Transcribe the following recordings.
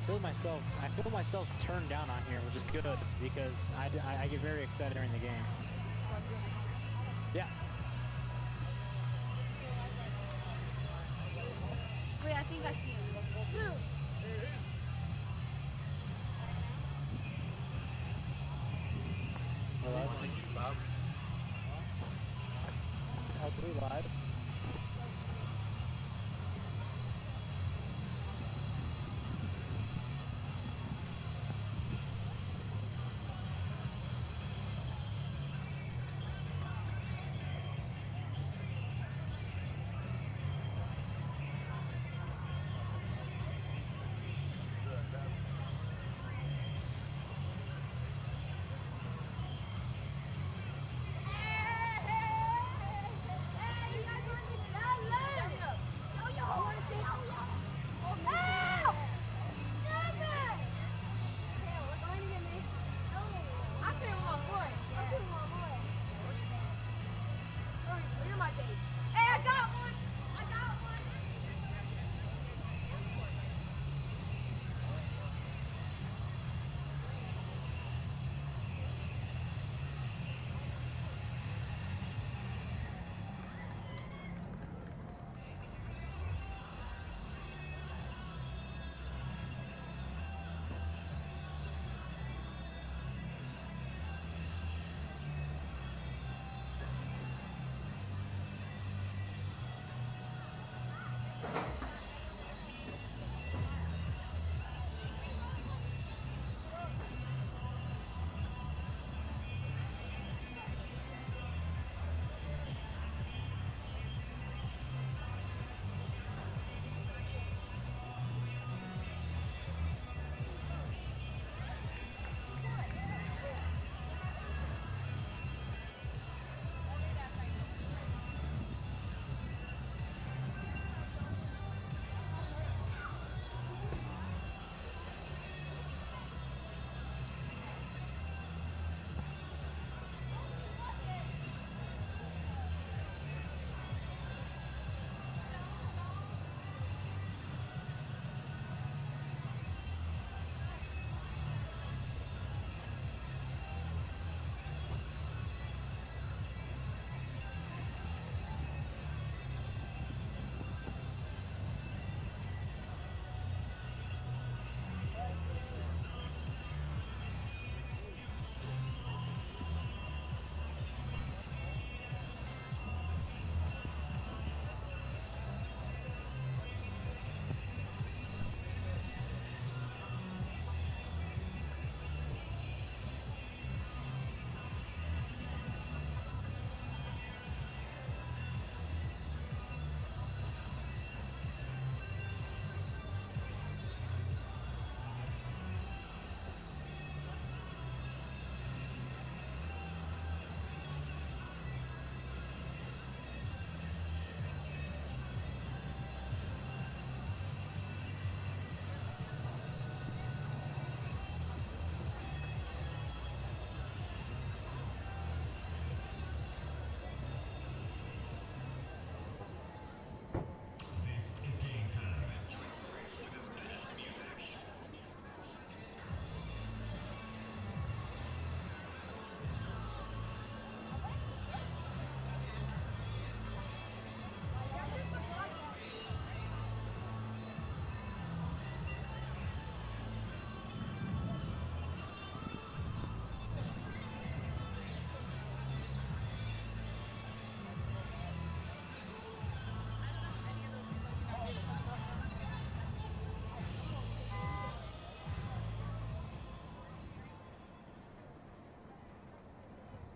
feel myself turned down on here, which is good because I get very excited during the game. Yeah. Wait, I think I see him. Hello? Oh, Blue Live.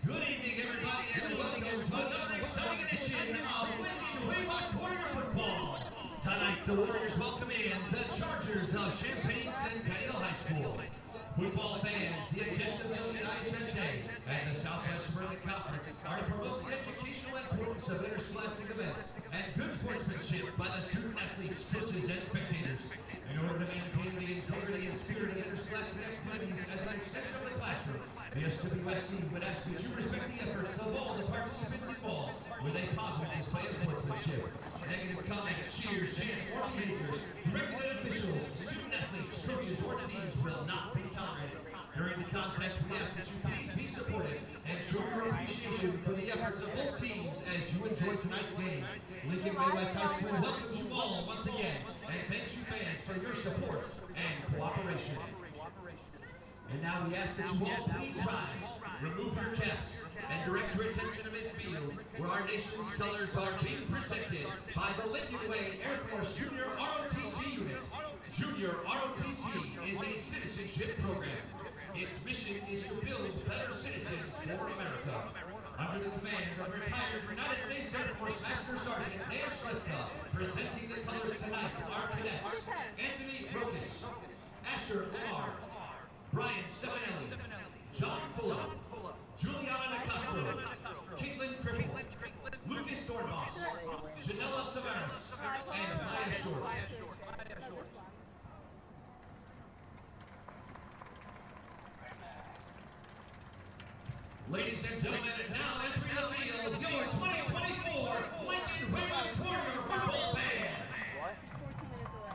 Good evening, everybody, and welcome to another exciting edition of Winning Huevos Warrior Football. Tonight, the Warriors welcome in the Chargers of Champaign Centennial High School. Football fans, the objectives of the IHSA and the Southwest Suburban Conference are to promote the educational importance of interscholastic events and good sportsmanship by the student athletes, coaches, and spectators. In order to maintain the integrity and spirit of interscholastic activities as an extension of the classroom, the SWSC would ask that you respect the efforts of all the participants involved with a positive display of sportsmanship. Negative comments, cheers, chants, or behaviors directed at officials, student athletes, coaches, or teams will not be tolerated. During the contest, we ask that you please be supportive and show your appreciation for the efforts of both teams as you enjoy tonight's game. Lincoln Way West High School welcomes you all once again and thanks you fans for your support and cooperation. And now we ask that you all please rise, remove your caps, and direct your attention to midfield, where our nation's colors are being presented by the Lincoln Way Air Force Junior ROTC Unit. Junior ROTC is a citizenship program. Its mission is to build better citizens for America. Under the command of retired United States Air Force Master Sergeant Dan Slivka, presenting the colors tonight are cadets Anthony Rokas, Asher Lamar, Brian Stefanelli, John Fuller, Juliana Nicastro, Caitlin Cripple, Lucas Dornbos, Janella Savaras, and Maya Short. Ladies and gentlemen, now entering the field, your 2024 Lincoln Way West Warrior Football Band. What? She's 14 minutes away.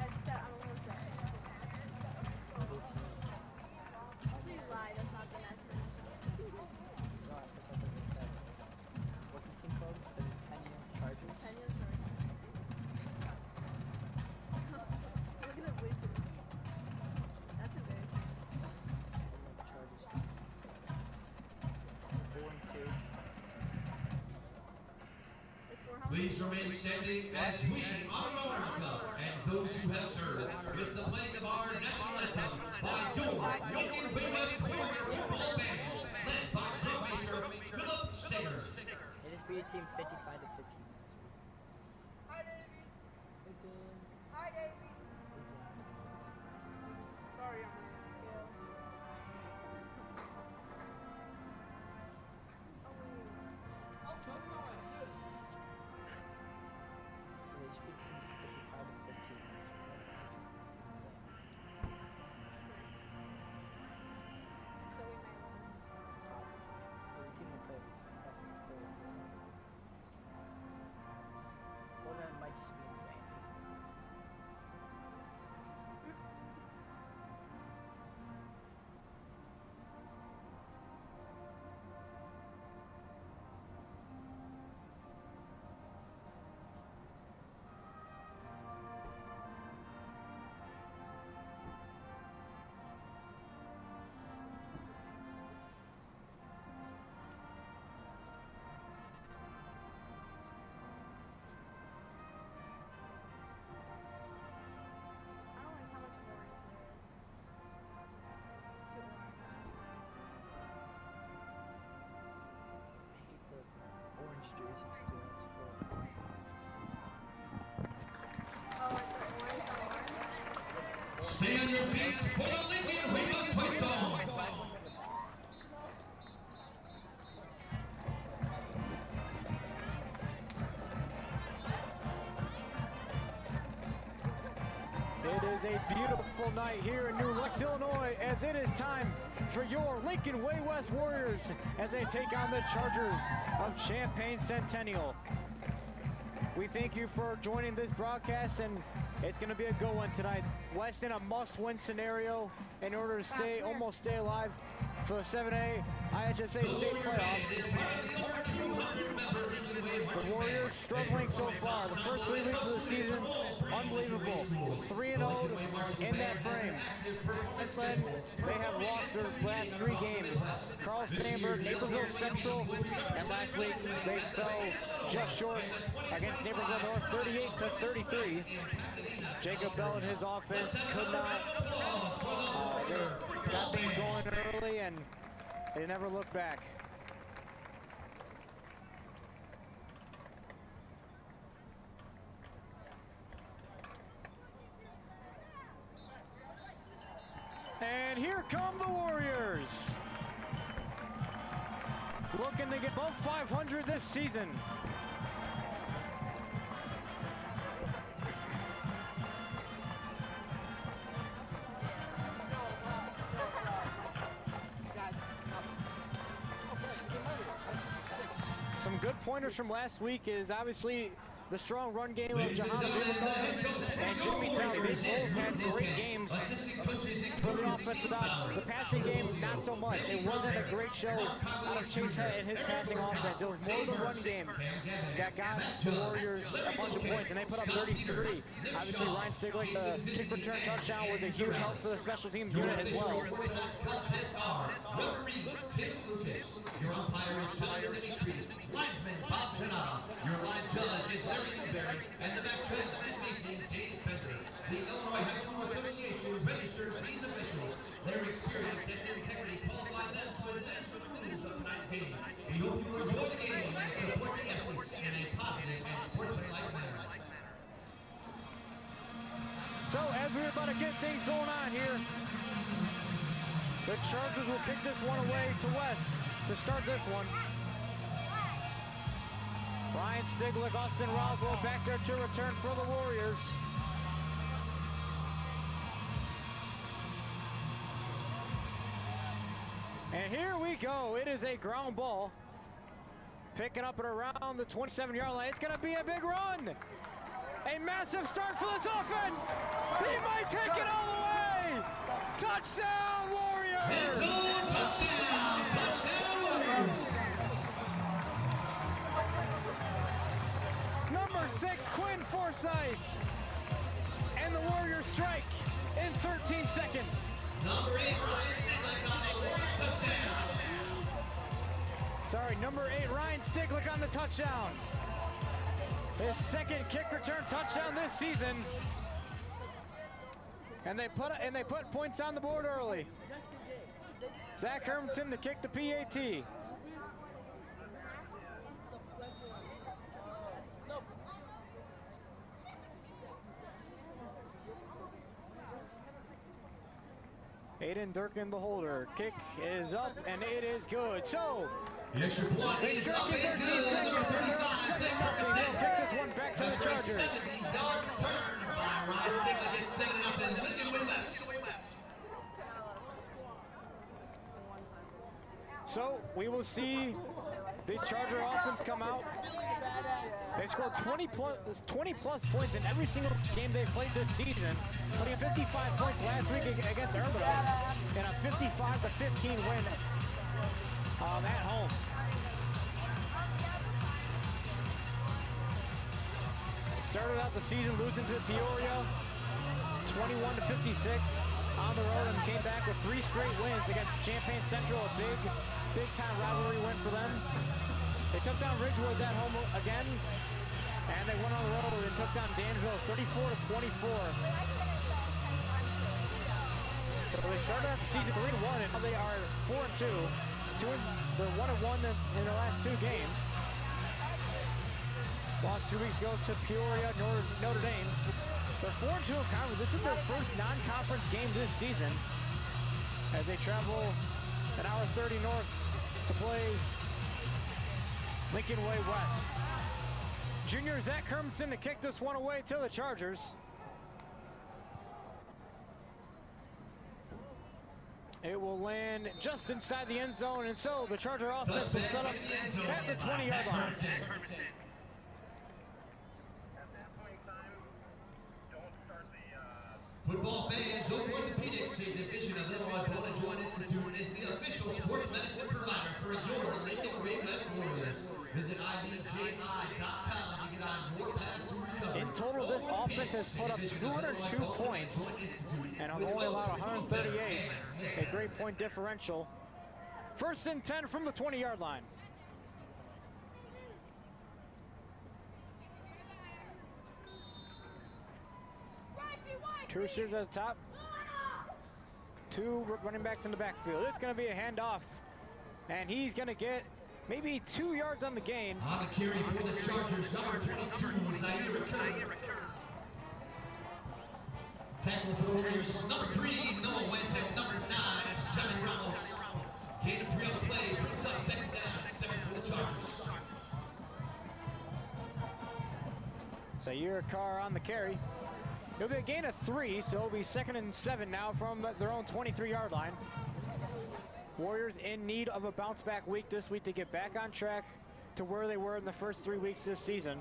As she said, I'm almost there. Also, you lied. That's not the national anthem. What's this team called? Centennial Chargers? Centennial Chargers. Look at the bleachers. That's embarrassing. Chargers. 4-2. It's for how Please remain standing as we honor America and those who have served with the playing of our national anthem by your Lincoln Way West Warrior Football Band, led by drum major Philip Steger. It is beat team 55-15. Hi, Davey. Hi, Davey. Sorry, I'm They just beat team 55-15. The team we played was definitely cool. Well, then it might just be insane. I don't like how much orange there is. It's too orange. I hate the orange jerseys too. It's cool. Oh, it's the orange on orange. Stay on your feet for the Lincoln Way West fight song. It is a beautiful night here in New Lux, Illinois, as it is time for your Lincoln Way West Warriors as they take on the Chargers of Champaign Centennial. We thank you for joining this broadcast, and it's going to be a good one tonight. Less than a must-win scenario in order to almost stay alive for the 7A IHSA state playoffs. The Warriors struggling so far. The first 3 weeks of the season, unbelievable. 3-0 in that frame. Since then, they have lost their last 3 games. Carlson Amber, Naperville Central, and last week they fell just short against Naperville North, 38-33. Jacob Bell and his offense could not. They got things going early and they never looked back. And here come the Warriors. Looking to get above 500 this season. Some good pointers from last week is obviously the strong run game of Ladies and Johanna gentlemen, the head coach and Jimmy Talley. They both had great games for the offensive side. The passing game, not so much. It wasn't a great show out of Chase Head and his passing offense. It was more the run game that got the Warriors a bunch of points, and they put up 33. Obviously, Ryan Stiglick, the kick return touchdown, was a huge help for the special teams unit as well. Referee Tim Lucas. Your umpire is Justin Dimitri. Linesman Bob Janata. Your line judge is Larry Newberry. And the back judge this evening, James Bender. The Illinois High School Association registers these officials. Their experience and their integrity qualify them to administer the rules of tonight's game. We hope you enjoy the game and support the athletes in a positive and sportsmanlike manner. So as we're about to get things going on here, the Chargers will kick this one away to West to start this one. Ryan Stiglick, Austin Roswell back there to return for the Warriors. And here we go. It is a ground ball. Picking up at around the 27-yard line. It's going to be a big run. A massive start for this offense. He might take it all the way. Touchdown, Warriors! End zone touchdown! Touchdown, Warriors! Number 6, Quinn Forsyth. And the Warriors strike in 13 seconds. Number 8, Ryan Stiglick on the Warrior touchdown. Sorry, number 8, Ryan Stiglick on the touchdown. His second kick return touchdown this season. And they put points on the board early. Zach Hermanson to kick the PAT. Aiden Durkin, the holder. Kick is up, and it is good. So, The extra point they is strike up in 13 and seconds, and they're up 7-0. They'll kick this one back to the Chargers. 70-yard return by Ryan Stiglick. It's 7-0. Lincoln Way West. So, we will see the Charger offense come out. They've scored 20 plus points in every single game they've played this season, putting 55 points last week against Erbido in a 55-15 win at home. Started out the season losing to Peoria 21-56 on the road, and came back with 3 straight wins against Champaign Central, a big time rivalry win for them. They took down Ridgewoods at home again, and they went on the road and took down Danville 34-24. So they started out the season 3-1, and now they are 4-2. They're 1-1 in their last 2 games. Lost 2 weeks ago to Peoria, Notre Dame. They're 4-2 in conference. This is their first non-conference game this season as they travel an hour 30 north to play Lincoln Way West. Junior Zach Hermanson to kick this one away to the Chargers. It will land just inside the end zone, and so the Charger offense will set up at the 20-yard line. Football fans, Orthopedics, a division of Illinois Bone and Joint Institute, is the official sports medicine provider for your Lincoln Way West Warriors. Visit IBJI.com to get on your path to recovery. In total, this offense has put up 202 points and have only allowed 138. A great point differential. 1st and 10 from the 20-yard line. Two receivers at the top. 2 running backs in the backfield. It's going to be a handoff, and he's going to get maybe 2 yards on the gain. On the carry for the Chargers, number 22, Zaire Rickard. Tackle for the Warriors, number 3, Noah Wentz, and number 9, that's Johnny Ramos. Gain of 3 on the play, brings up 2nd down, 7 for the Chargers. Zaire Carr on the carry. It'll be a gain of 3, so it'll be 2nd and 7 now from their own 23-yard line. Warriors in need of a bounce-back week this week to get back on track to where they were in the first 3 weeks this season.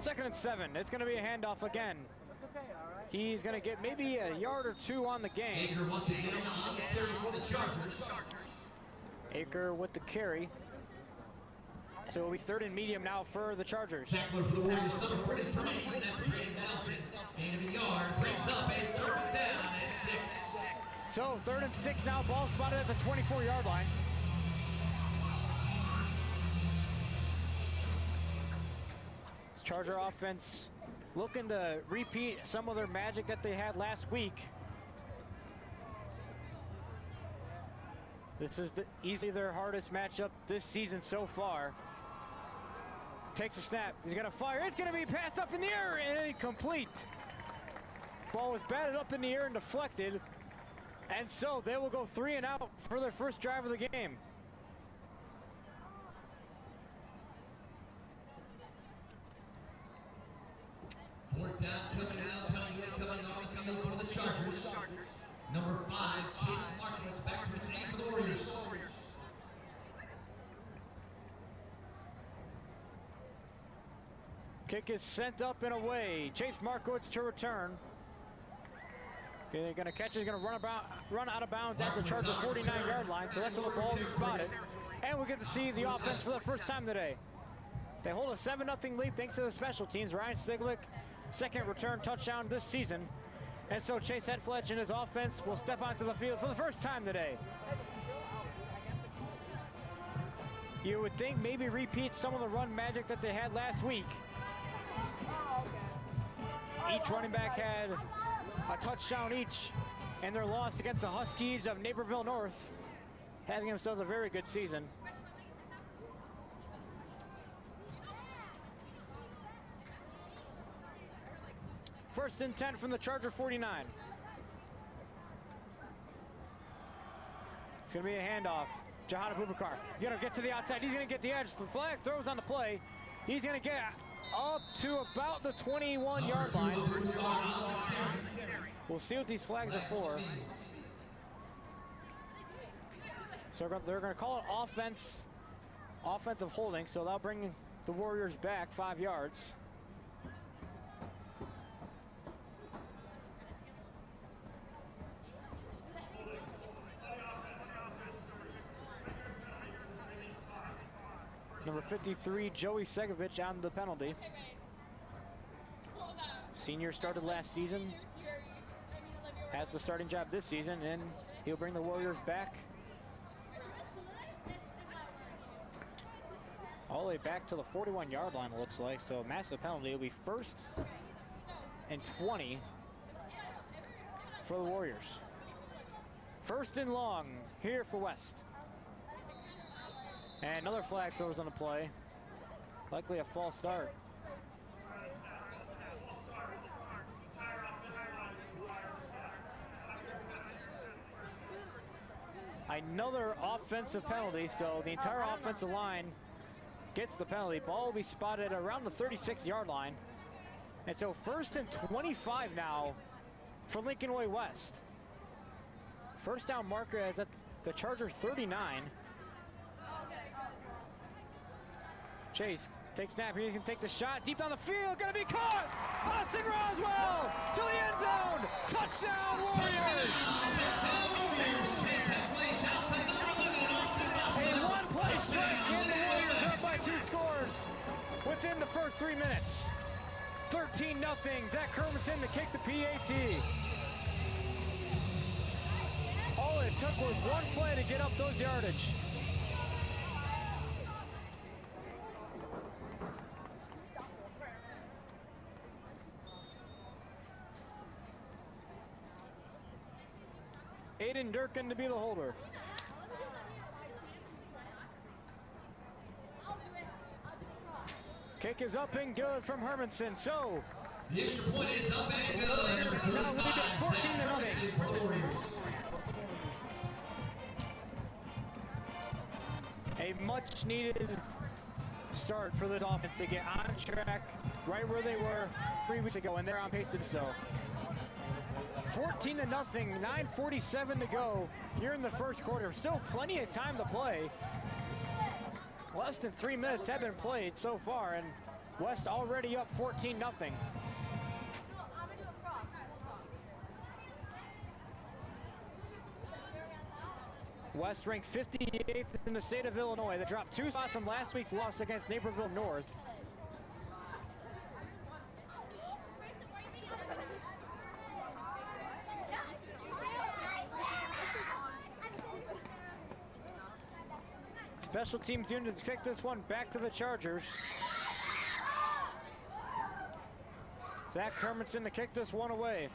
2nd and 7. It's going to be a handoff again. He's going to get maybe a yard or two on the game. Aker once again on the carry for the Chargers. Aker with the carry. So it'll be 3rd and medium now for the Chargers. Tackler for the Warriors, number 43, that's Brandon Nelson. Gain of a yard, brings up a 4th down and 6. So 3rd and 6 now, ball spotted at the 24-yard line. This Charger offense looking to repeat some of their magic that they had last week. This is easily their hardest matchup this season so far. Takes a snap, he's gonna fire, it's gonna be passed up in the air and incomplete. Ball was batted up in the air and deflected. And so they will go 3 and out for their first drive of the game. Fourth down coming out, penalty coming off the field for the Chargers. Number 5, Chase Markowitz back to the same for the Warriors. Kick is sent up and away. Chase Markowitz to return. They're going to catch it. He's going to run out of bounds at the Charger 49-yard line. So that's where the ball will be spotted. And we get to see the offense for the first time today. They hold a 7-0 lead thanks to the special teams. Ryan Stiglick, 2nd return touchdown this season. And so Chase Hetfletch and his offense will step onto the field for the first time today. You would think maybe repeat some of the run magic that they had last week. Each running back had a touchdown each in their loss against the Huskies of Naperville North, having themselves a very good season. First and 10 from the Charger 49. It's going to be a handoff. Jahad Abubakar going to get to the outside. He's going to get the edge. The flag throws on the play. He's going to get up to about the 21-yard line. We'll see what these flags are for. So they're going to call it offensive holding, so that'll bring the Warriors back 5 yards. Number 53, Joey Segovich on the penalty. Senior started last season, has the starting job this season, and he'll bring the Warriors back all the way back to the 41-yard line, it looks like. So a massive penalty. It'll be 1st and 20 for the Warriors. 1st and long here for West. And another flag throws on the play. Likely a false start. Another offensive penalty, so the entire offensive line gets the penalty. Ball will be spotted around the 36-yard line. And so 1st and 25 now for Lincoln Way West. First down marker is at the Charger 39. Chase takes snap, he can take the shot deep down the field, gonna be caught! Austin Roswell to the end zone! Touchdown Warriors! A one-play strike and the Warriors up by 2 scores within the first 3 minutes. 13-0, Zach Kermanson to kick the PAT. All it took was one play to get up those yardage. Aiden Durkin to be the holder. Kick is up and good from Hermanson. So the extra point is up and good. now lead at 14-0. A much needed start for this offense to get on track right where they were 3 weeks ago, and they're on pace to do so. 14-0, 9:47 to go here in the first quarter. Still plenty of time to play. Less than 3 minutes have been played so far, and West already up 14-0. West ranked 58th in the state of Illinois. They dropped 2 spots from last week's loss against Naperville North. Special teams unit to kick this one back to the Chargers. Zach Hermanson to kick this one away.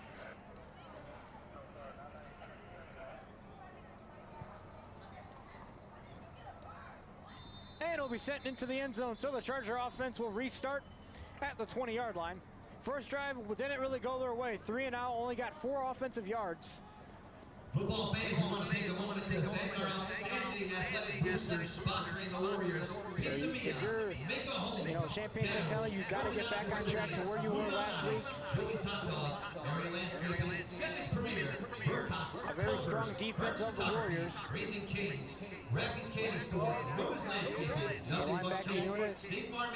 And it'll be sent into the end zone, so the Charger offense will restart at the 20-yard line. First drive didn't really go their way. 3 and out, only got 4 offensive yards. Football fans, we want to take a moment to thank our outstanding athletic boosters sponsoring the Warriors. If you're, Champaign Centennial, you got to get back on track to where you were last week. A very strong defense of the Warriors. Raising Canes, Rafferty's Canning Store, Rose Landscaping, The linebacker unit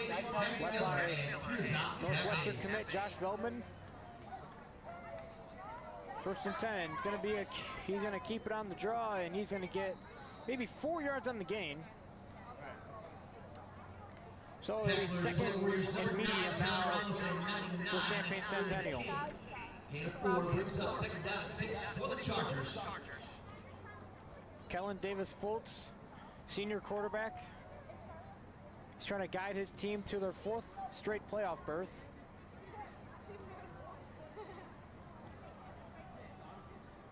led by Northwestern commit Josh Veldman. First and 10, it's going to be he's going to keep it on the draw, and he's going to get maybe 4 yards on the gain. So it'll be second and medium now for Champaign Centennial. Brings up second down and 6 for the Chargers. Kellen Davis Fultz, senior quarterback. He's trying to guide his team to their 4th straight playoff berth.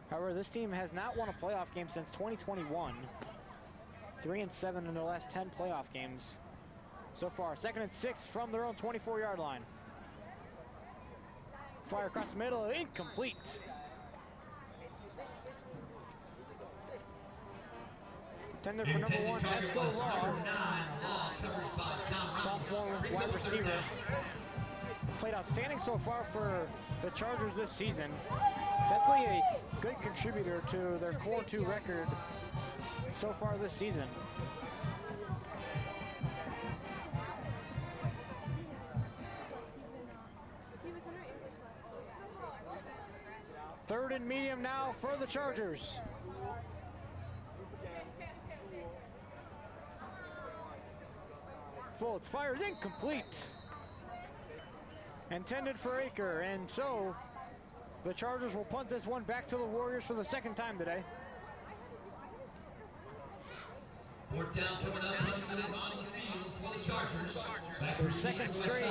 However, this team has not won a playoff game since 2021. 3-7 in their last 10 playoff games so far. Second and 6 from their own 24-yard line. Fire across the middle, incomplete. Tender for number 1, Esco Law. Sophomore wide receiver. Played outstanding so far for the Chargers this season. Definitely a good contributor to their 4-2 record so far this season. Third and medium now for the Chargers. Fultz fires incomplete. Intended for Aker, and so the Chargers will punt this one back to the Warriors for the 2nd time today. 4th down coming up, 1 minute on the field for the Chargers. Their 2nd straight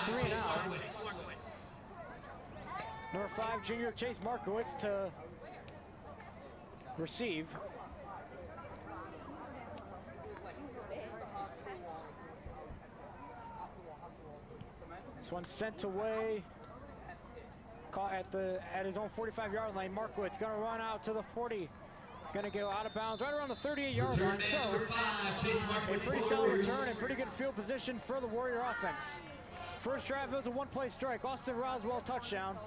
3 and out. Number 5, junior Chase Markowitz to receive. This one sent away. Caught at his own 45-yard line. Markowitz gonna run out to the 40. Gonna go out of bounds right around the 38-yard line. So a pretty solid return and pretty good field position for the Warrior offense. First drive was a 1-play strike. Austin Roswell touchdown.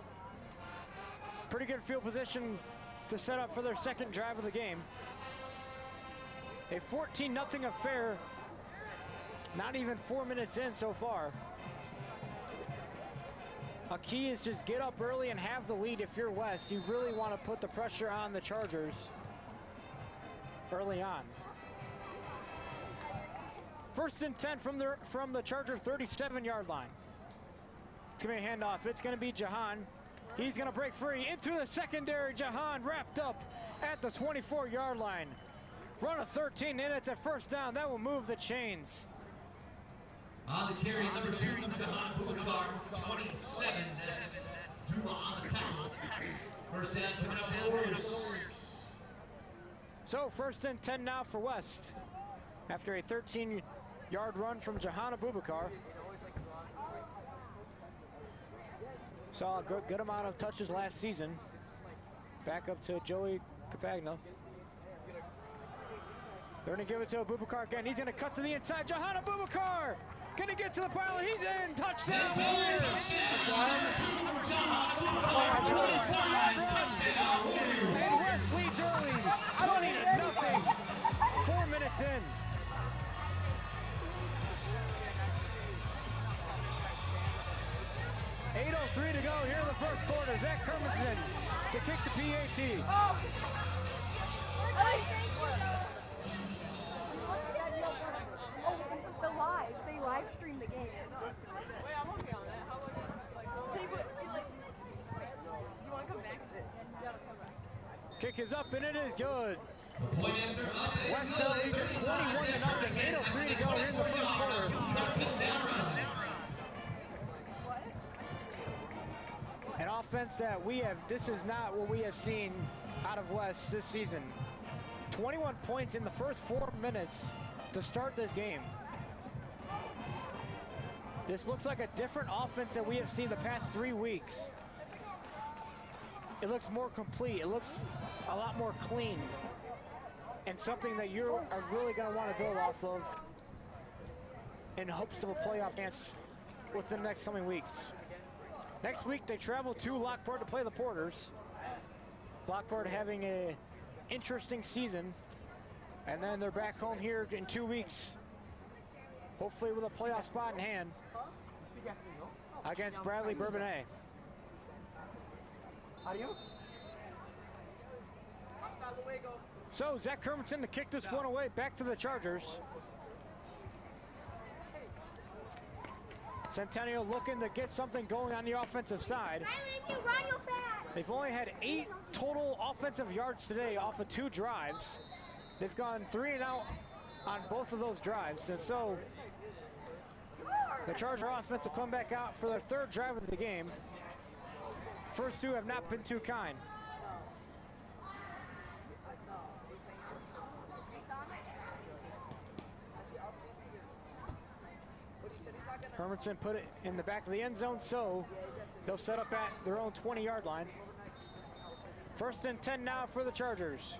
Pretty good field position to set up for their 2nd drive of the game. A 14-0 affair. Not even 4 minutes in so far. A key is just get up early and have the lead if you're West. You really want to put the pressure on the Chargers early on. First and 10 from the Charger 37-yard line. It's going to be a handoff. It's going to be Jahan. He's going to break free into the secondary. Jahan wrapped up at the 24-yard line. Run of 13 minutes at first down. That will move the chains. On the carry, number 2, Jahan Boubacar, 27. That's Duma on the tackle. First down coming up for the Warriors. So 1st and 10 now for West. After a 13-yard run from Jahan Boubacar. Saw a good amount of touches last season. Back up to Joey Capagno. They're going to give it to Abubakar again. He's going to cut to the inside. Jahan Abubakar going to get to the pile. He's in. Touchdown. Warriors. A 24-yard run. And West leads early. 20-0. 4 minutes in. 8:03 to go here in the first quarter. Zach Kermanson to kick the PAT. They live stream the game. Wait, I'm okay on that. How long do you want to come back? You gotta come back. Kick is up and it is good. Westville leads at 21-0. 8:03 to go here in the first quarter. An offense that this is not what we have seen out of West this season. 21 points in the first 4 minutes to start this game. This looks like a different offense that we have seen the past 3 weeks. It looks more complete. It looks a lot more clean. And something that you are really going to want to build off of in hopes of a playoff chance within the next coming weeks. Next week, they travel to Lockport to play the Porters. Lockport having an interesting season. And then they're back home here in 2 weeks, hopefully with a playoff spot in hand against Bradley Bourbonnais. So Zach Kermanson to kick this one away back to the Chargers. Centennial looking to get something going on the offensive side. They've only had 8 total offensive yards today off of 2 drives. They've gone 3 and out on both of those drives. And so the Charger offense will come back out for their 3rd drive of the game. First 2 have not been too kind. Hermanson put it in the back of the end zone, so they'll set up at their own 20-yard line. 1st and 10 now for the Chargers.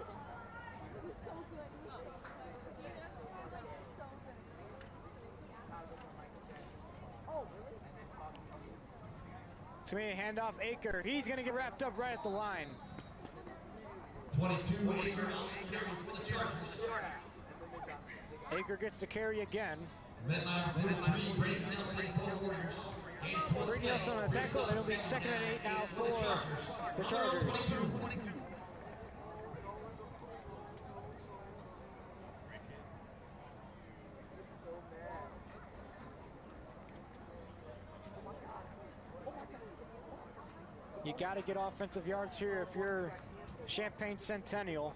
It's going to be a handoff. Aker. He's going to get wrapped up right at the line. 22 Aker for the Chargers. Aker gets to carry again. Brady Nelson on the tackle, and it'll be 2nd and 8 now for the Chargers. You got to get offensive yards here if you're Champaign Centennial.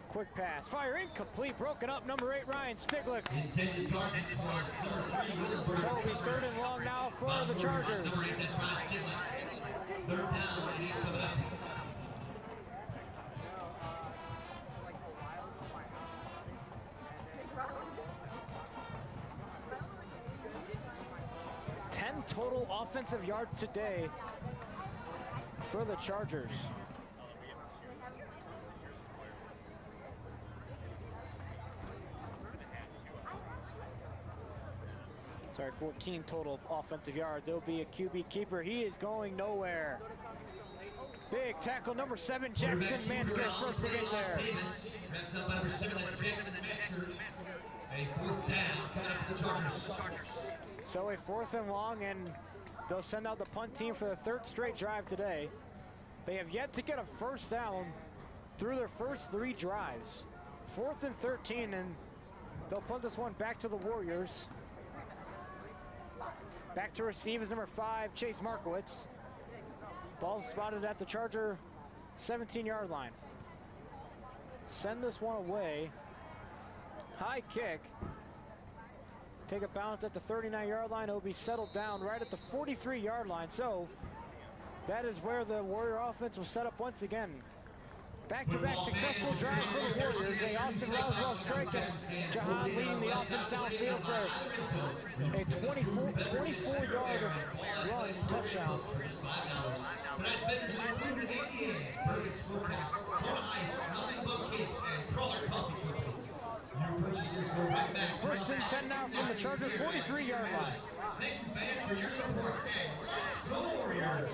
Quick pass, fire incomplete, broken up, number 8, Ryan Stiglick. So it'll be 3rd and long now for the Chargers. 3rd down, coming up. Total offensive yards today for the Chargers. Sorry, 14 total offensive yards. It'll be a QB keeper. He is going nowhere. Big tackle, number 7, Jackson Mansker, first to get there. Number 7, Jackson Mansker. A 4th down coming up for the Chargers. So a 4th and long, and they'll send out the punt team for the 3rd straight drive today. They have yet to get a first down through their first 3 drives. 4th and 13, and they'll punt this one back to the Warriors. Back to receive is number 5, Chase Markowitz. Ball spotted at the Charger 17-yard line. Send this one away. High kick. Take a bounce at the 39-yard line. It'll be settled down right at the 43-yard line. So that is where the Warrior offense will set up once again. Back-to-back successful drive for the Warriors. A Austin Roswell strike and Jahan leading the offense downfield for a 24-yard run touchdown. Tonight's vendors include ADAs, Perfect Smokehouse, Corona Ice, Melting Bug Cakes, and Crawler Coffee Company. Your purchases go right back. First and 10 now from the Charger 43-yard line. Thank you, fans, for your support. And let's go, Warriors!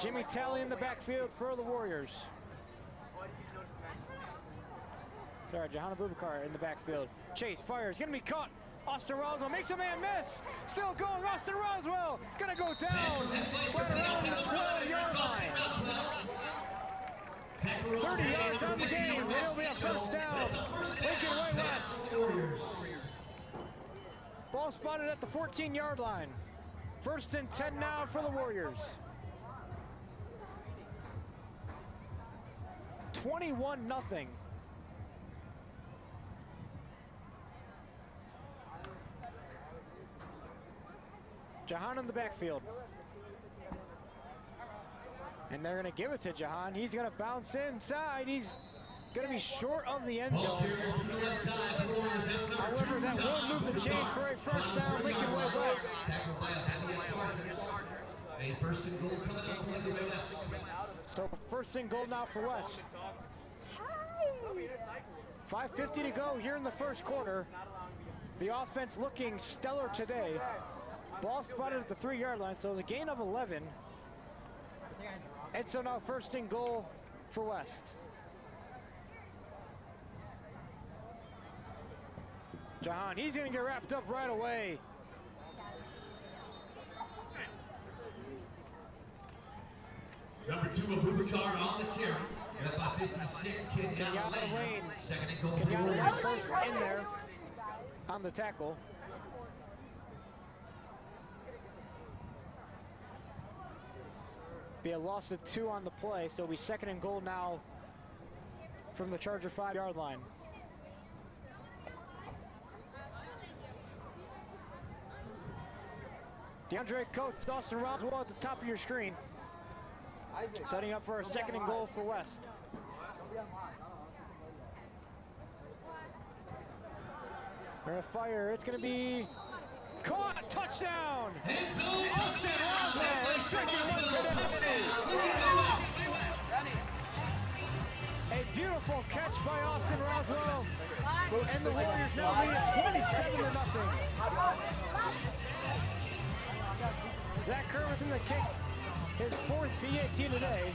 Jimmy Talley in the backfield for the Warriors. Sorry, Johanna Bubakar in the backfield. Chase fires, gonna be caught. Austin Roswell makes a man miss. Still going, Austin Roswell. Gonna go down right around the 12-yard line. 30 yards on the game. It'll be a first down. Lincoln Way West. Ball spotted at the 14-yard line. First and 10 now for the Warriors. 21-0. Jahan in the backfield. And they're going to give it to Jahan. He's going to bounce inside. He's going to be short of the end zone. However, that will move the chain for a first down, Lincoln Way West. A first and goal coming up for Lincoln Way West. So first and goal now for West. 5:50 to go here in the first quarter. The offense looking stellar today. Ball spotted at the 3-yard line, so it's a gain of 11. And so now first and goal for West. Jahan, he's gonna get wrapped up right away. Number 2 of Bubakar on the carry. Led by 56, Kenyatta Lane. Second and goal. Kenyatta Lane first in there on the tackle. Be a loss of 2 on the play, so it'll be second and goal now from the Charger 5-yard line. DeAndre Coates, Austin Roswell at the top of your screen. Setting up for a second and goal for West. They're gonna fire, it's gonna be caught, touchdown! Austin Roswell, his second one today! A beautiful catch by Austin Roswell, and the Warriors now lead at 27-0. Zach Kerr was in the kick, his 4th PAT today.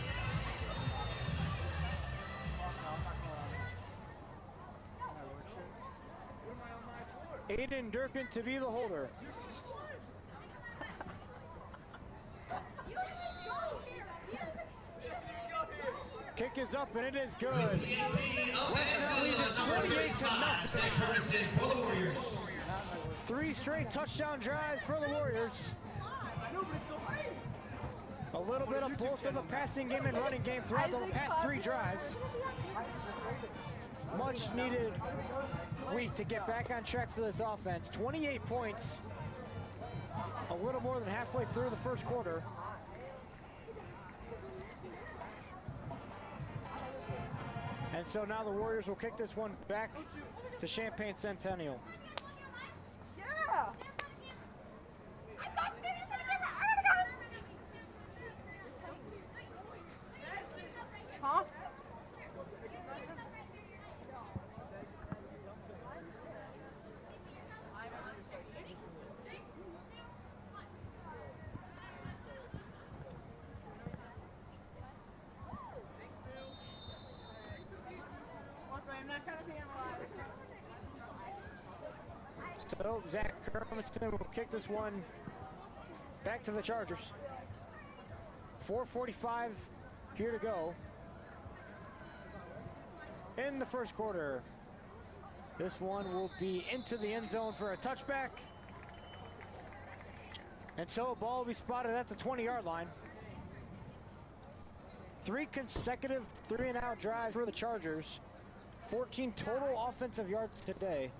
Aiden Durkin to be the holder. Kick is up and it is good. West now leads at 28-0. 3 straight touchdown drives for the Warriors. A little bit of both of the passing game and running game throughout the past 3 drives. Much needed week to get back on track for this offense. 28 points, a little more than halfway through the first quarter. And so now the Warriors will kick this one back to Champaign Centennial. Yeah! Huh? So Zach Kermison will kick this one back to the Chargers. 4:45 here to go in the first quarter. This one will be into the end zone for a touchback. And so a ball will be spotted at the 20-yard line. 3 consecutive 3-and-out drives for the Chargers. 14 total offensive yards today.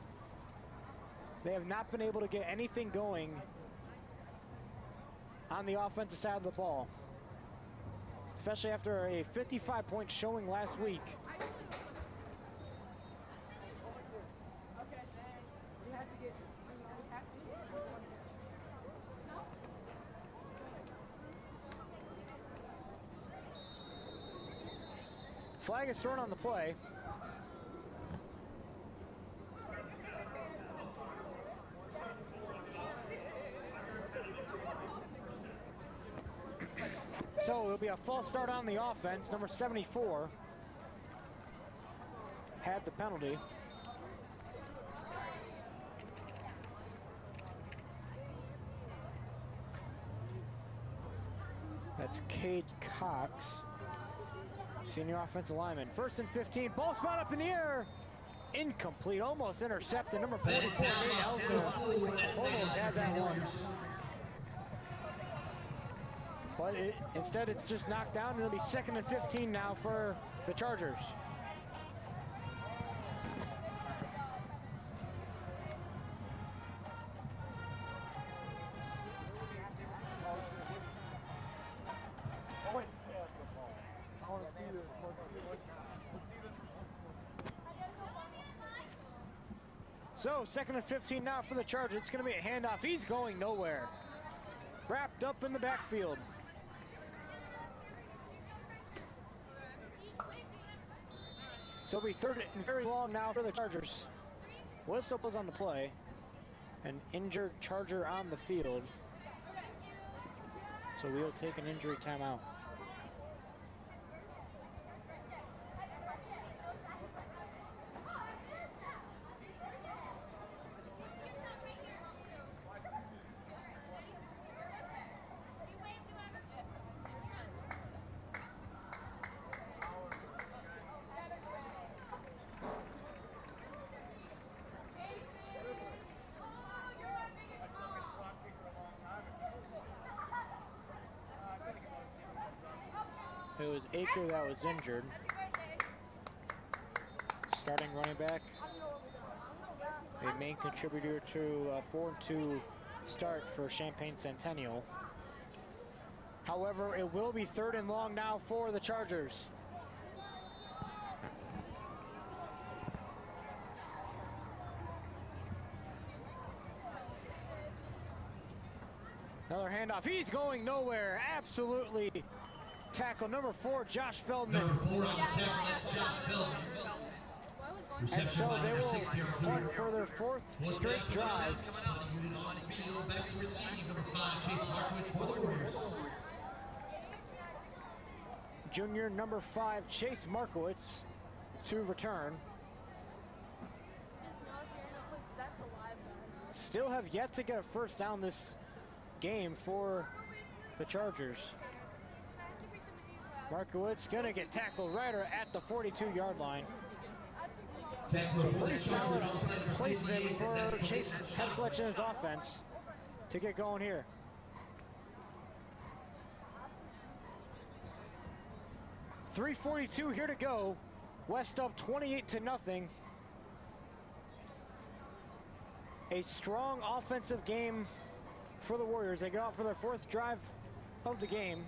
They have not been able to get anything going on the offensive side of the ball, especially after a 55-point showing last week. Flag is thrown on the play. So it'll be a false start on the offense. Number 74 had the penalty. That's Cade Cox, senior offensive lineman. 1st and 15, ball spot up in the air. Incomplete, almost intercepted. Number 44, Nate Ellsworth, almost had that one. But instead it's just knocked down, and it'll be 2nd and 15 now for the Chargers. So 2nd and 15 now for the Chargers. It's going to be a handoff. He's going nowhere. Wrapped up in the backfield. So it'll be 3rd and very long now for the Chargers. Whistle was on the play. An injured Charger on the field. So we'll take an injury timeout. It was Aker that was injured. Starting running back. A main contributor to a 4-2 start for Champaign Centennial. However, it will be 3rd and long now for the Chargers. Another handoff. He's going nowhere. Absolutely. Tackle number 4, Josh Feldman. Number 4 on the tackle, that's Josh Feldman. And so they will punt for their 4th straight drive. Back to receive, number 5, Chase Markowitz for the Warriors. Junior number 5, Chase Markowitz, to return. Still have yet to get a first down this game for the Chargers. Markowitz gonna get tackled right at the 42-yard line. So pretty solid placement for Chase Hedfletch and his offense to get going here. .342 here to go. West up 28-0. A strong offensive game for the Warriors. They go out for their 4th drive of the game.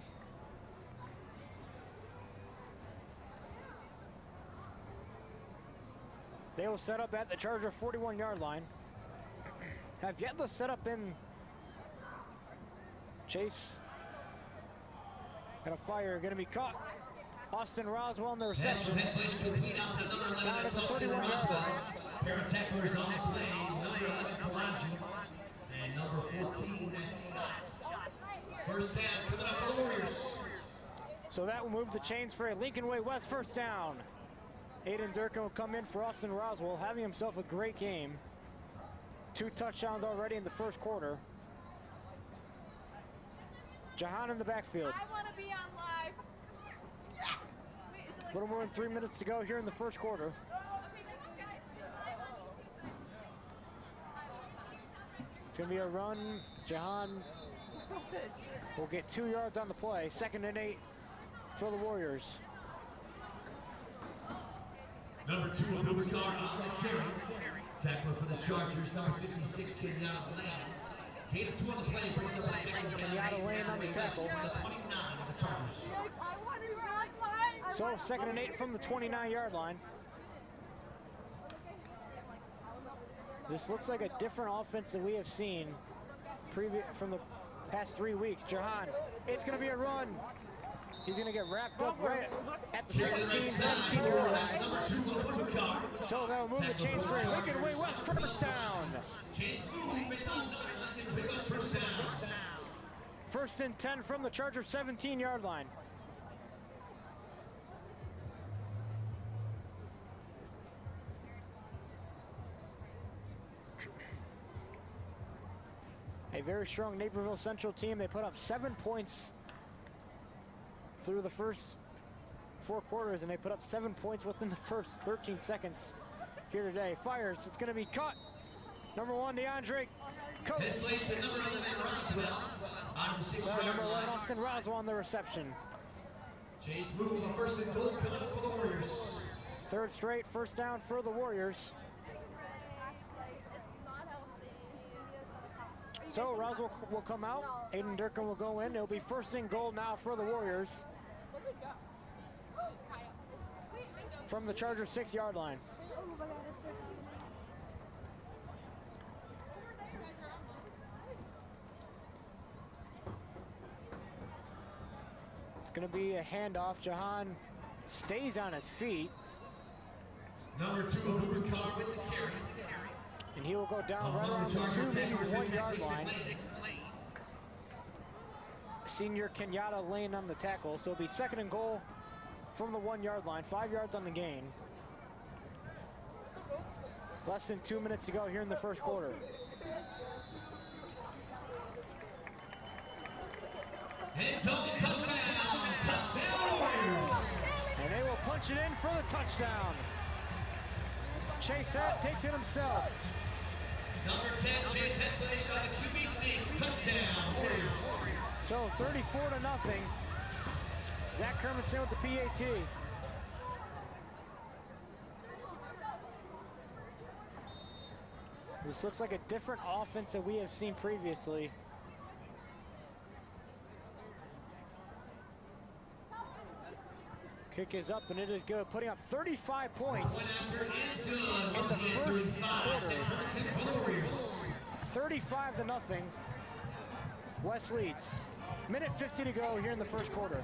They will set up at the Charger 41-yard line. Have yet to set up in Chase. And a fire going to be caught. Austin Roswell in the reception. Down at the 31-yard line. Pair of tacklers on the play, number 11, Kalaju, and number 14, that's Scott. First down coming up for the Warriors. So that will move the chains for a Lincoln Way West first down. Aiden Durkin will come in for Austin Roswell, having himself a great game. 2 touchdowns already in the 1st quarter. Jahan in the backfield. I want to be on live. A little more than 3 minutes to go here in the 1st quarter. It's going to be a run. Jahan will get 2 yards on the play. 2nd and 8 for the Warriors. Number 2, Abubakar on the carry. Tackler for the Chargers, number 56, Kenyatta Lane. Gain of 2 on the play, brings up a 2nd down. Kenyatta Lane on the tackle. The 29 of the Chargers. I want to be on live. So 2nd and 8 from the 29-yard line. This looks like a different offense than we have seen from the past 3 weeks. Jahan, it's going to be a run. He's going to get wrapped up right at the 16, 17-yard line. So that'll move the chains for Lincoln Way West, first down. First and 10 from the Charger 17-yard line. A very strong Naperville Central team. They put up 7 points through the first 4 quarters, and they put up 7 points within the first 13 seconds here today. Fires, it's going to be caught. Number 1, DeAndre Coates. Number 11, Austin Roswell on the reception. Chains move, a first and goal coming up for the Warriors. Third straight first down for the Warriors. So Roswell will come out, Aiden Durkin will go in. It'll be first and goal now for the Warriors from the Chargers 6-yard line. It's going to be a handoff. Jahan stays on his feet. Number 2, Abubakar with the carry. And he will go down right around the 2, maybe 1-yard line. Senior Kenyatta laying on the tackle. So it'll be second and goal from the 1-yard line. 5 yards on the gain. Less than 2 minutes to go here in the first quarter. End zone touchdown! Touchdown Warriors! And they will punch it in for the touchdown. Chase Head takes it himself. Number 10, Chase Head finished on the QB sneak. Touchdown Warriors! So 34-0. Zach Kermison with the PAT. This looks like a different offense that we have seen previously. Kick is up and it is good, putting up 35 points in the first quarter. 35-0. West leads. Minute 50 to go here in the first quarter.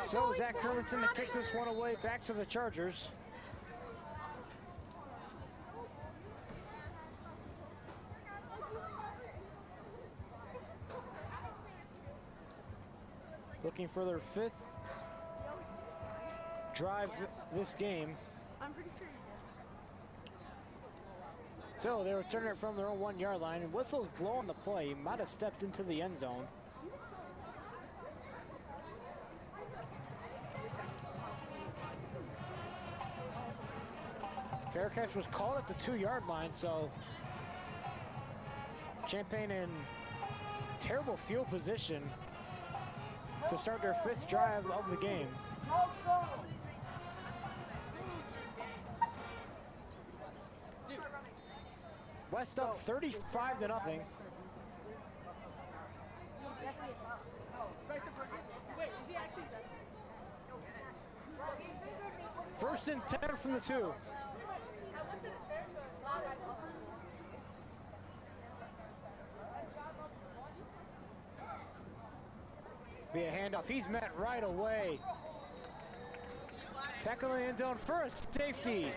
So Zach Kermison to kick this one away back to the Chargers. Looking for their 5th drive this game. I'm pretty sure you did. So they were turning it from their own 1-yard line, and Whistle's blowing the play. He might have stepped into the end zone. Fair catch was called at the 2-yard line, so Champaign in terrible field position to start their 5th drive of the game. West up 35-0. First and 10 from the 2. Be a handoff. He's met right away. Tackling the end zone for a safety.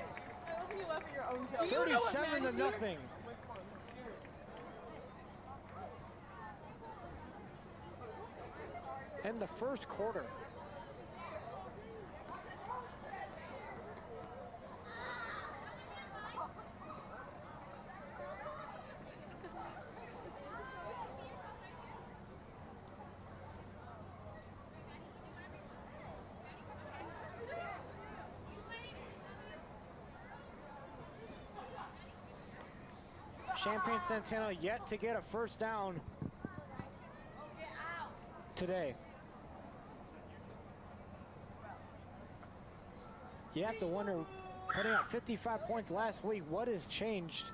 37-0. In the first quarter. Champaign Centennial yet to get a first down today. You have to wonder, putting up 55 points last week, what has changed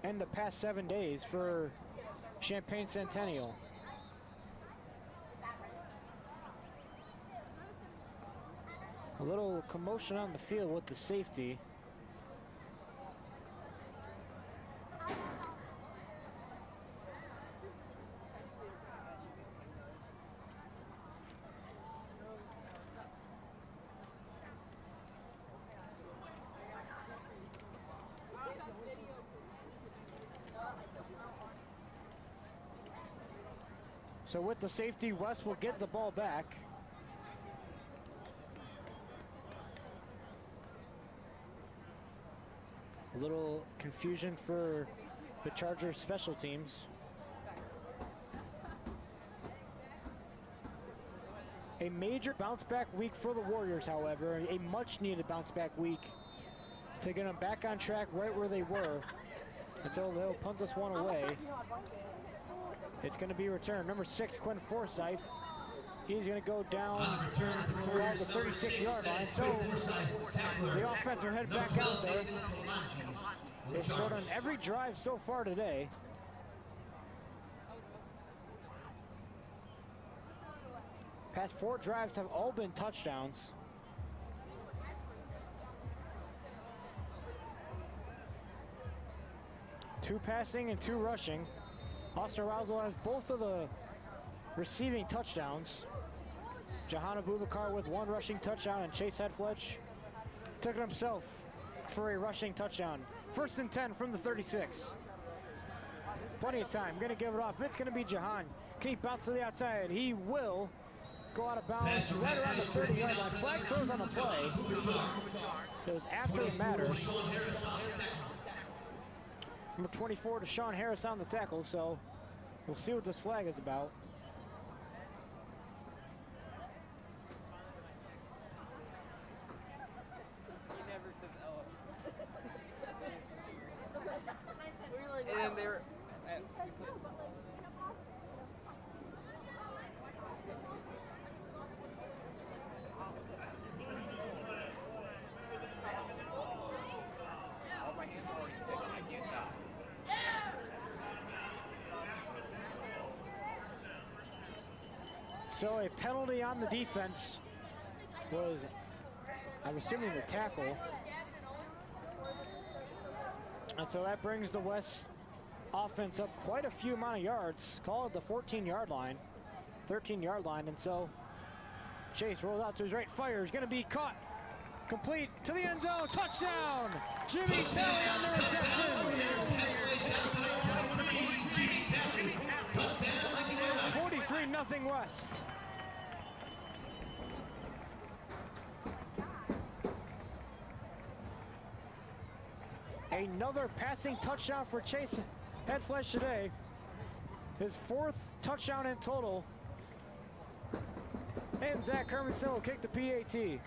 in the past 7 days for Champaign Centennial? A little commotion on the field with the safety. So with the safety, West will get the ball back. A little confusion for the Chargers special teams. A major bounce back week for the Warriors, however, a much needed bounce back week to get them back on track right where they were. And so they'll punt this one away. It's going to be returned. Number 6, Quinn Forsyth. He's going to go down around the 36-yard line. So the offense will head back out there. They've scored on every drive so far today. Past 4 drives have all been touchdowns. Two passing and 2 rushing. Austin Rousel has both of the receiving touchdowns. Jahan Abubakar with 1 rushing touchdown, and Chase Headfletch took it himself for a rushing touchdown. 1st and 10 from the 36. Plenty of time. Going to give it off. It's going to be Jahan. Can he bounce to the outside? He will go out of bounds right around the 30-yard line. Flag throws on the play. It was after the matter. Number 24, Deshaun Harris on the tackle, so we'll see what this flag is about. He never says Ella. And then they're... All my hands are already sticky. I can't tell. So a penalty on the defense was, I'm assuming, the tackle. And so that brings the West offense up quite a few amount of yards. Call it the 14-yard line, 13-yard line. And so Chase rolls out to his right, fires, going to be caught. Complete to the end zone, touchdown! Jimmy Talley on the reception. 43-0 West. Another passing touchdown for Chase Headfletch today. His 4th touchdown in total. And Zach Hermanson will kick the PAT.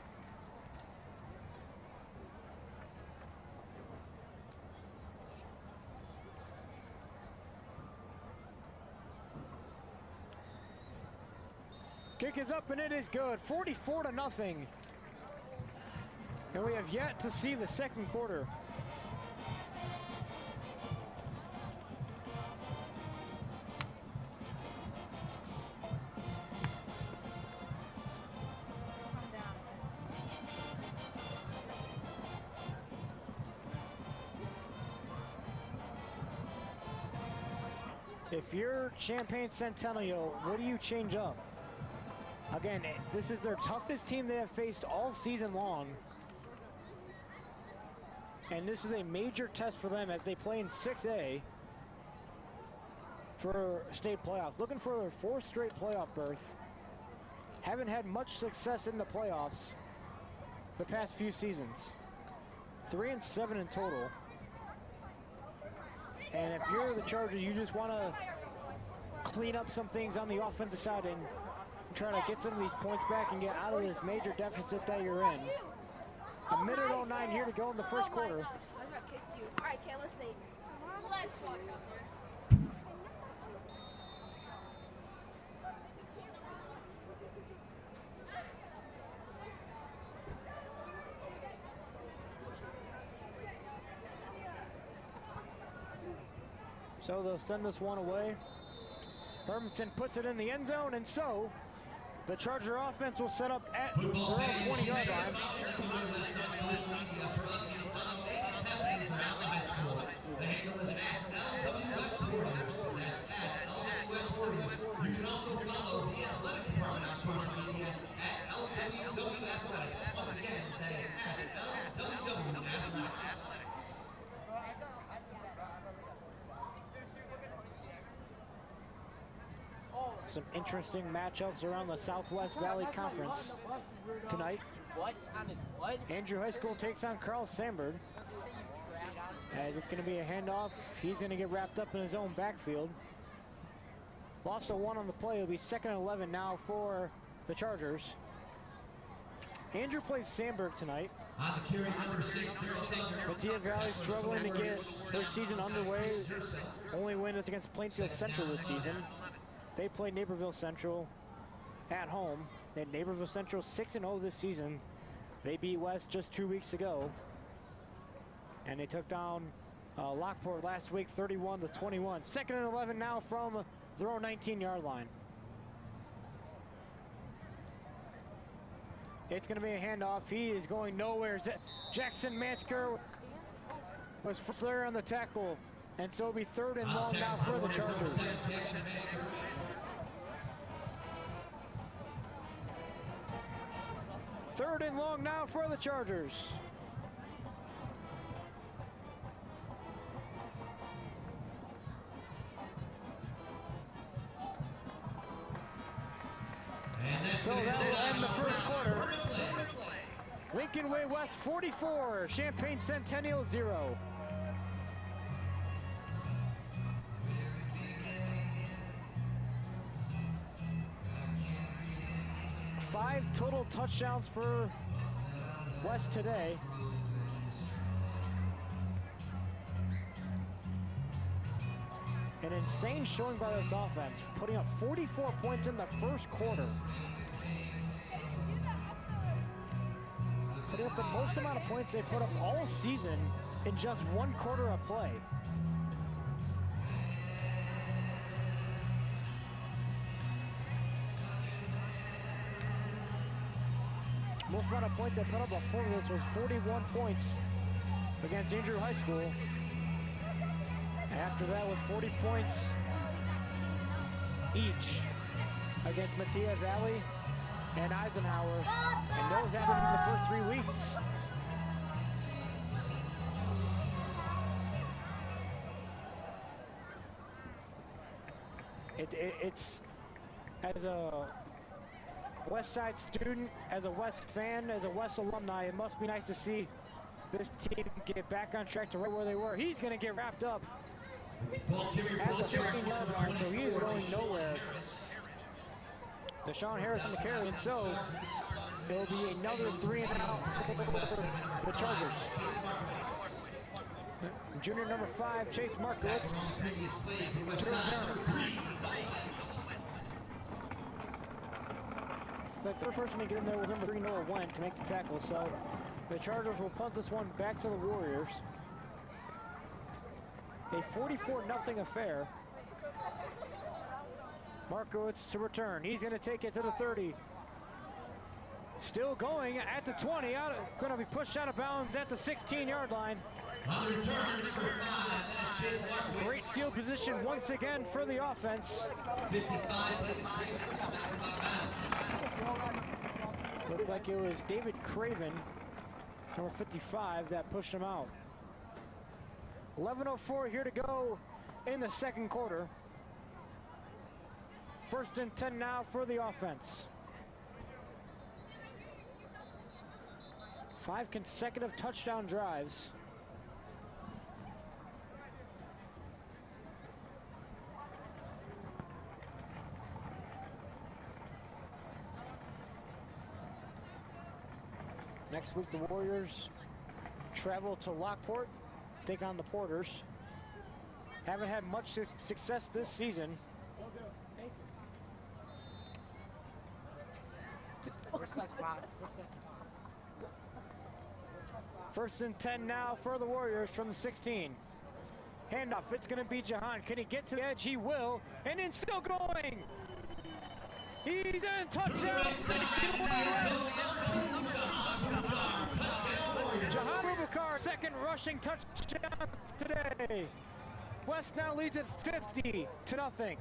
Kick is up and it is good. 44-0. And we have yet to see the second quarter. If you're Champaign Centennial, what do you change up? Again, this is their toughest team they have faced all season long. And this is a major test for them as they play in 6A for state playoffs. Looking for their 4th straight playoff berth. Haven't had much success in the playoffs the past few seasons. 3-7 in total. And if you're the Chargers, you just want to clean up some things on the offensive side and try to get some of these points back and get out of this major deficit that you're in. A minute 09 here to go in the first quarter. All right, Kale, let's stay. So they'll send this one away. Hermanson puts it in the end zone, and so the Charger offense will set up at their own 20-yard line. The handle is at LW West Warriors. That's at LW West Warriors. You can also follow the athletic department on social media at LWW Athletics. Once again, that is at LWW Athletics. Some interesting matchups around the Southwest Valley Conference tonight. What? On his what? Andrew High School takes on Carl Sandburg. As it's going to be a handoff. He's going to get wrapped up in his own backfield. Loss of one on the play. It'll be 2nd and 11 now for the Chargers. Andrew plays Sandburg tonight. On the carry, number 6, Mattia Valley struggling to get their season underway. Only win is against Plainfield Central this season. They play Naperville Central at home. And Naperville Central 6-0 this season. They beat West just 2 weeks ago. And they took down Lockport last week 31-21. 2nd and 11 now from their own 19-yard line. It's going to be a handoff. He is going nowhere. Jackson Mansker was there on the tackle. And so it'll be 3rd and long now for the Chargers. Third and long now for the Chargers. So that will end the first quarter. Lincoln Way West 44, Champaign Centennial 0. Five total touchdowns for West today. An insane showing by this offense, putting up 44 points in the first quarter. Putting up the most amount of points they put up all season in just 1 quarter of play. Most amount of points they put up before this was 41 points against Andrew High School. After that was 40 points each against Mattia Valley and Eisenhower. And those happened in the first 3 weeks. It's, as a West Side student, as a West fan, as a West alumni, it must be nice to see this team get back on track to right where they were. He's going to get wrapped up at the 15-yard line, so he is going nowhere. Deshaun Harris in the carry, and so it'll be another 3 and out for the Chargers. Junior number 5, Chase Markowitz, to return. The first person to get in there was number 3, Noah Wendt, to make the tackle. So the Chargers will punt this one back to the Warriors. A 44-0 affair. Markowitz to return. He's going to take it to the 30. Still going at the 20. Going to be pushed out of bounds at the 16-yard line. Great field position once again for the offense. Looks like it was David Craven, number 55, that pushed him out. 11:04 here to go in the second quarter. 1st and 10 now for the offense. 5 consecutive touchdown drives. Next week, the Warriors travel to Lockport, take on the Porters. haven't had much success this season. First and 10 now for the Warriors from the 16. Handoff, it's going to be Jahan. Can he get to the edge? He will. And then still going. He's in. Touchdown. Jahan Rubakar, second rushing touchdown today. West now leads at 50-0.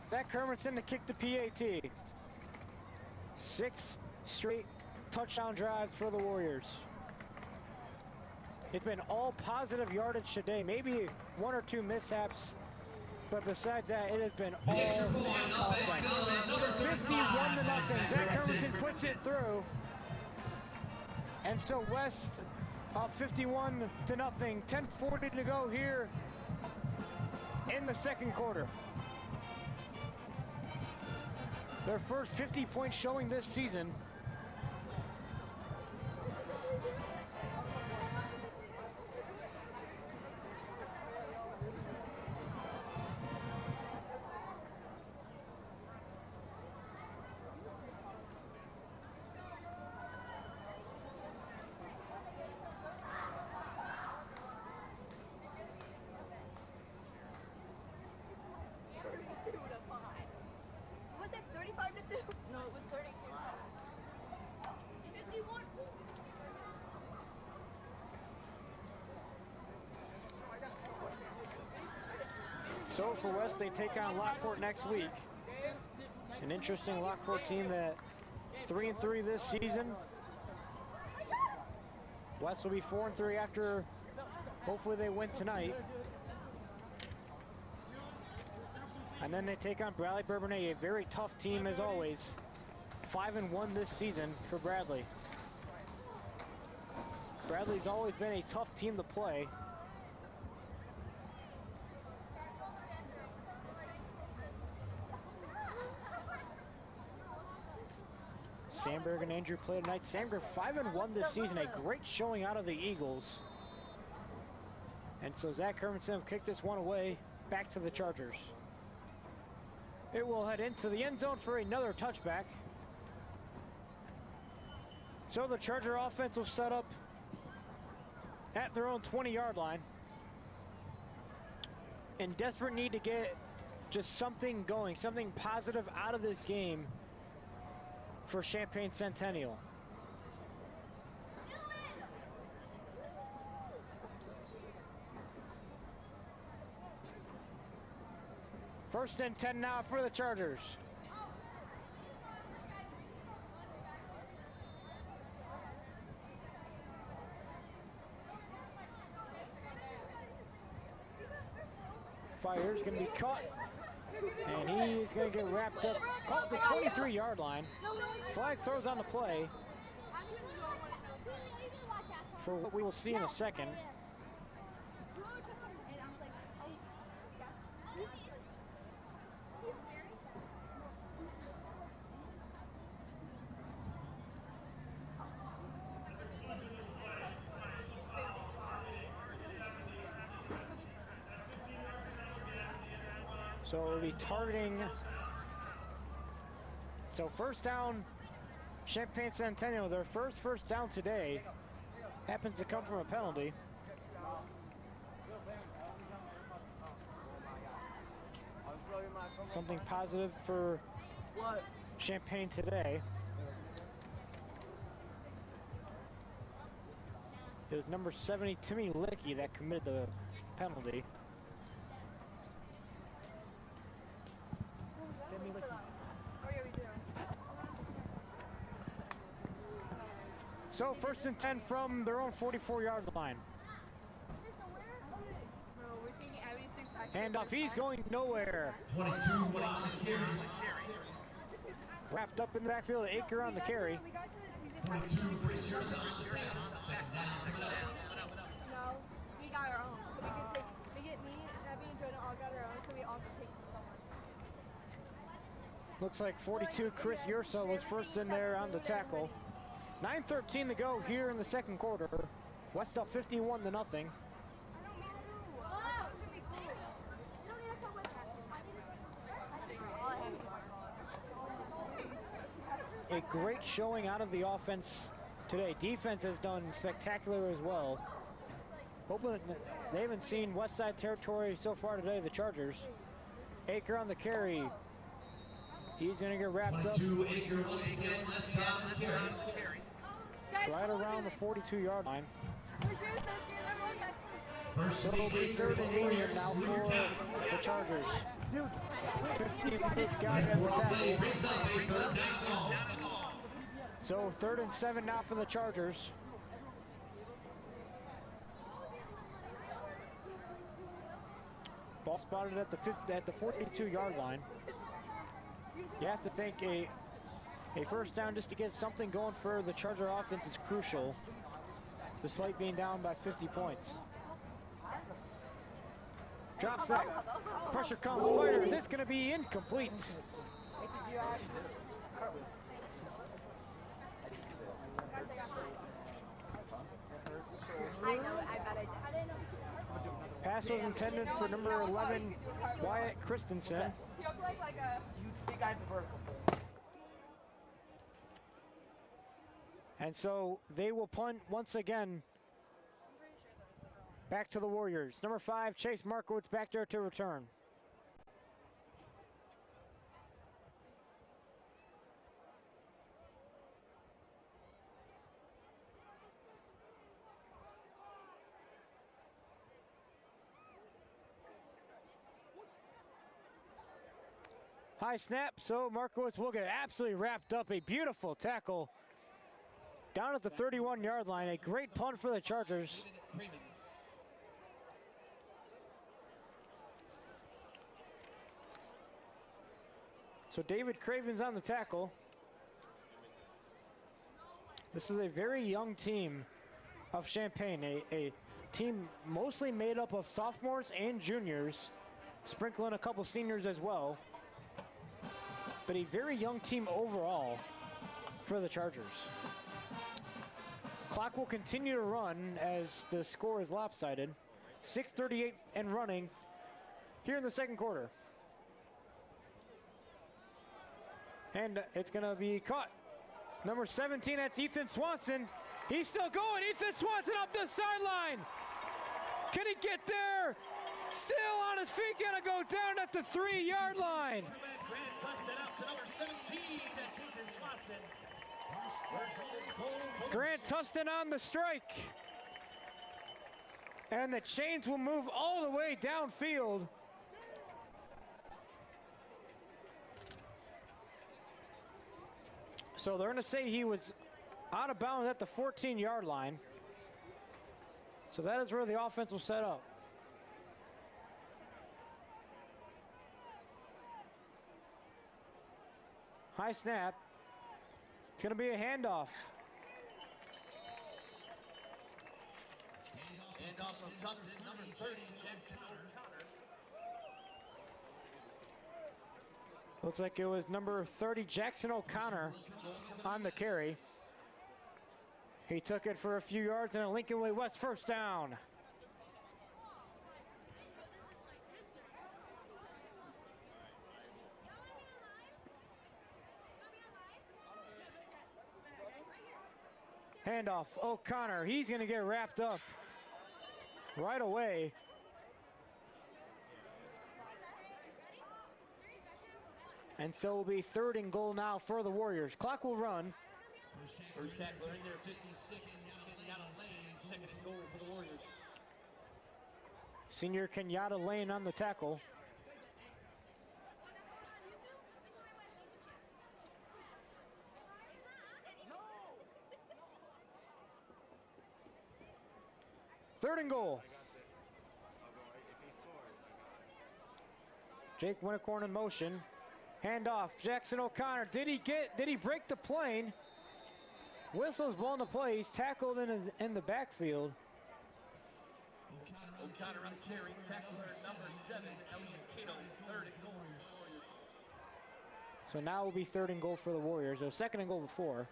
Zach Hermanson to kick the PAT. 6 straight touchdown drives for the Warriors. It's been all positive yardage today, maybe 1 or 2 mishaps, but besides that, it has been all offense. 51-0. Zach Hermanson puts it through. And so West up 51-0. 10:40 to go here in the second quarter. Their first 50-point showing this season. Was it 35-2? No, it was 32. 51. So for West, they take on Lockport next week. An interesting Lockport team that 3-3 this season. West will be 4-3 after, hopefully they win tonight. And then they take on Bradley Bourbonnais, a very tough team as always. 5-1 this season for Bradley. Bradley's always been a tough team to play. Sandberg and Andrew play tonight. Sandberg 5-1 this season, a great showing out of the Eagles. And so Zach Hermanson kicked this one away, back to the Chargers. It will head into the end zone for another touchback. So the Charger offense will set up at their own 20-yard line. In desperate need to get just something going, something positive out of this game for Champaign Centennial. First and 10 now for the Chargers. Fire's gonna be caught, and he's gonna get wrapped up, caught the 23-yard line. Flag throws on the play for what we will see in a second. So we'll be targeting. So first down, Champaign Centennial, their first down today happens to come from a penalty. Something positive for Champaign today. It was number 70, Timmy Licky, that committed the penalty. So first and 10 from their own 44-yard line. Handoff, he's going nowhere. 22 on the carry. Wrapped up in the backfield, Aker on the carry. 22, brace yourself. Second down. No, we got our own. So we can take, we get me, Abby, and Jordan Looks like 42 Chris Yersa was first in there on the tackle. 9:13 to go here in the second quarter. West up 51 to nothing. A great showing out of the offense today. Defense has done spectacular as well. Hoping they haven't seen West Side territory so far today, the Chargers. Aker on the carry. He's going to get wrapped up. 22 Aker once again, left side on the carry. Right around the 42-yard line. First So it'll be third and medium now for the Chargers. 15 guy at the tackle. Brings up a third down ball. So 3rd and 7 now for the Chargers. Ball spotted at the 42-yard line. You have to think a first down just to get something going for the Charger offense is crucial, despite being down by 50 points. Drops back, pressure comes, fires, it's going to be incomplete. Pass was intended for number 11, Wyatt Christensen. And so they will punt once again back to the Warriors. Number 5, Chase Markowitz back there to return. High snap, so Markowitz will get absolutely wrapped up. A beautiful tackle down at the 31-yard line. A great punt for the Chargers. So David Craven's on the tackle. This is a very young team of Champaign, a team mostly made up of sophomores and juniors, sprinkling a couple seniors as well. But a very young team overall for the Chargers. Clock will continue to run as the score is lopsided. 6:38 and running here in the second quarter. And it's gonna be caught. Number 17, that's Ethan Swanson. He's still going, Ethan Swanson up the sideline. Can he get there? Still on his feet, gonna go down at the 3-yard line. Grant Tustin on the strike. And the chains will move all the way downfield. So they're gonna say he was out of bounds at the 14-yard line. So that is where the offense will set up. High snap. It's going to be a handoff. Looks like it was number 30, Jackson O'Connor, on the carry. He took it for a few yards and a Lincoln Way West first down. Handoff, O'Connor, he's gonna get wrapped up right away. And so it will be 3rd and goal now for the Warriors. Clock will run. First tackle right there, 56, Kenyatta Lane, second and goal for the Warriors. Senior Kenyatta Lane on the tackle. Third and goal. Jake Winnicorn in motion. Handoff, Jackson O'Connor. Did he break the plane? Whistle's blown the play. He's tackled in the backfield. O'Connor on the carry, tackle number 7, Elliot Cato, 3rd and goal. So now it will be 3rd and goal for the Warriors. It was 2nd and goal before.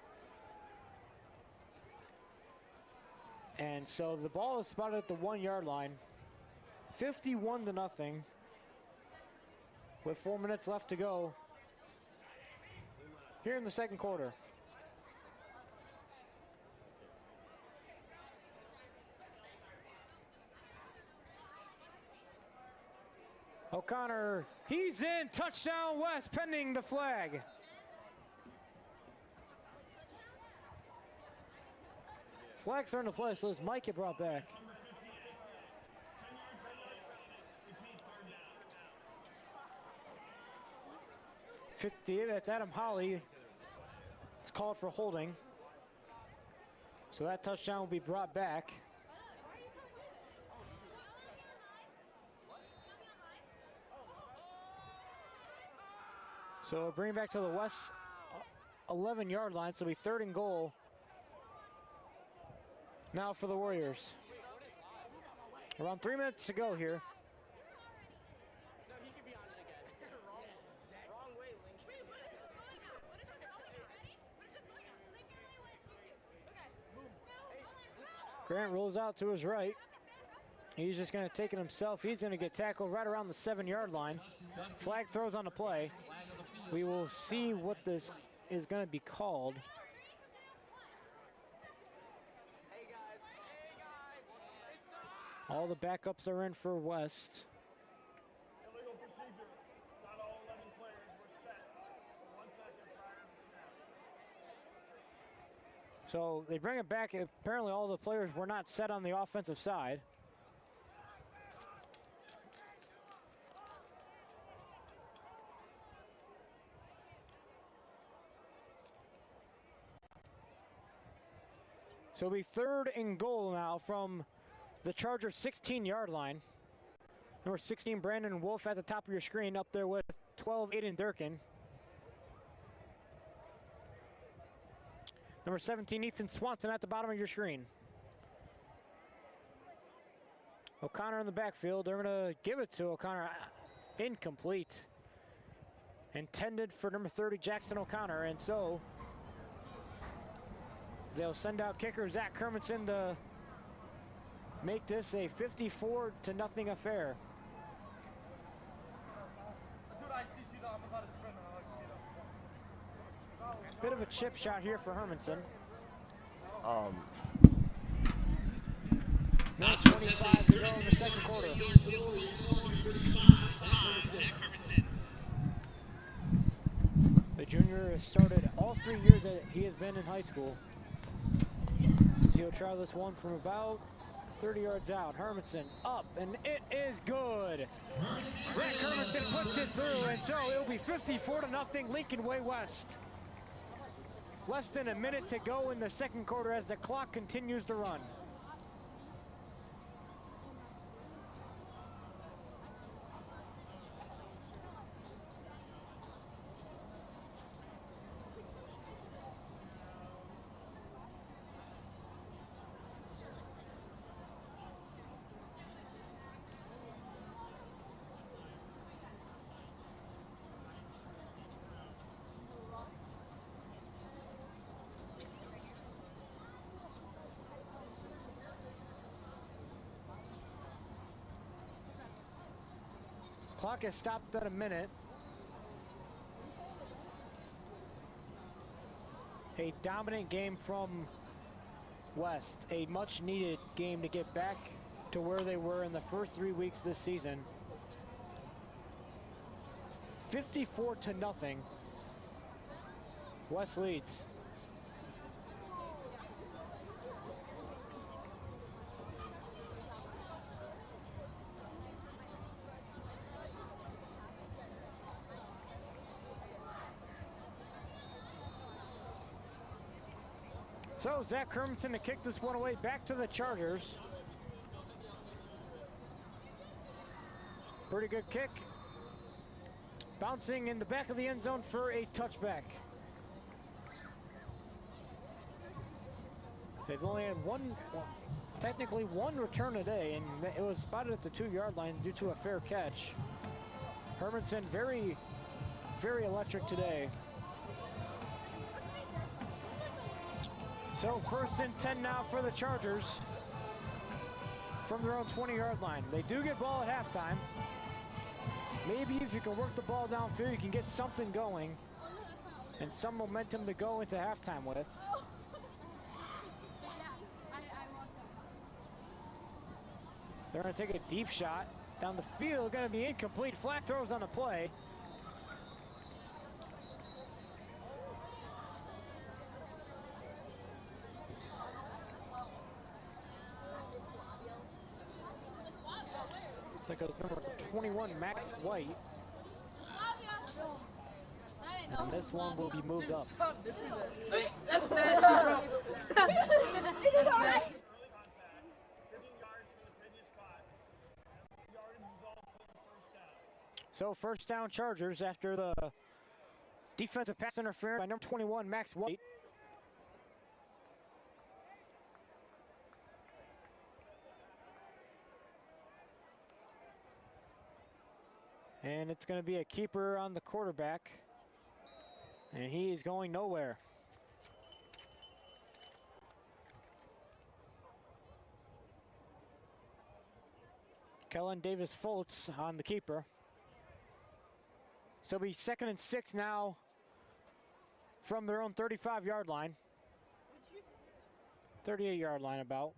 And so the ball is spotted at the 1-yard line. 51-0. With 4 minutes left to go here in the second quarter. O'Connor, he's in, touchdown West, pending the flag. Flag thrown to play, so this might get brought back. That's Adam Holly. It's called for holding. So that touchdown will be brought back. So bring it back to the West 11-yard line, so it'll be 3rd and goal. Now for the Warriors. Around 3 minutes to go here. Grant rolls out to his right. He's just going to take it himself. He's going to get tackled right around the 7-yard line. Flag throws on the play. We will see what this is going to be called. All the backups are in for West. Illegal procedure. Not all 11 players were set for 1 second prior to snap. So they bring it back. Apparently all the players were not set on the offensive side. So it'll be 3rd and goal now from the Chargers 16-yard line. Number 16, Brandon Wolf at the top of your screen, up there with 12, Aiden Durkin. Number 17, Ethan Swanson at the bottom of your screen. O'Connor in the backfield. They're going to give it to O'Connor. Incomplete. Intended for number 30, Jackson O'Connor. And so they'll send out kicker Zach Kermanson to make this a 54-0 affair. Bit of a chip shot here for Hermanson. Minute 25 to go in the second quarter. The junior has started all 3 years that he has been in high school. So he'll try this one from about 30 yards out. Hermanson up, and it is good. Zach Hermanson puts it through, and so it'll be 54-0 Lincoln Way West. Less than a minute to go in the second quarter as the clock continues to run. Clock has stopped at a minute. A dominant game from West. A much needed game to get back to where they were in the first 3 weeks this season. 54-0. West leads. So Zach Hermanson to kick this one away back to the Chargers. Pretty good kick. Bouncing in the back of the end zone for a touchback. They've only had technically one return today, and it was spotted at the 2-yard line due to a fair catch. Hermanson very very electric today. So 1st and 10 now for the Chargers from their own 20-yard line. They do get ball at halftime. Maybe if you can work the ball downfield, you can get something going and some momentum to go into halftime with. They're going to take a deep shot down the field, going to be incomplete. Flat throws on the play. Looks like it was number 21, Max White. And this one will be moved up. That's nasty. So 1st down Chargers after the defensive pass interference by number 21, Max White. And it's going to be a keeper on the quarterback. And he is going nowhere. Kellen Davis Fultz on the keeper. So it'll be 2nd and 6 now from their own 35-yard line. 38-yard line about.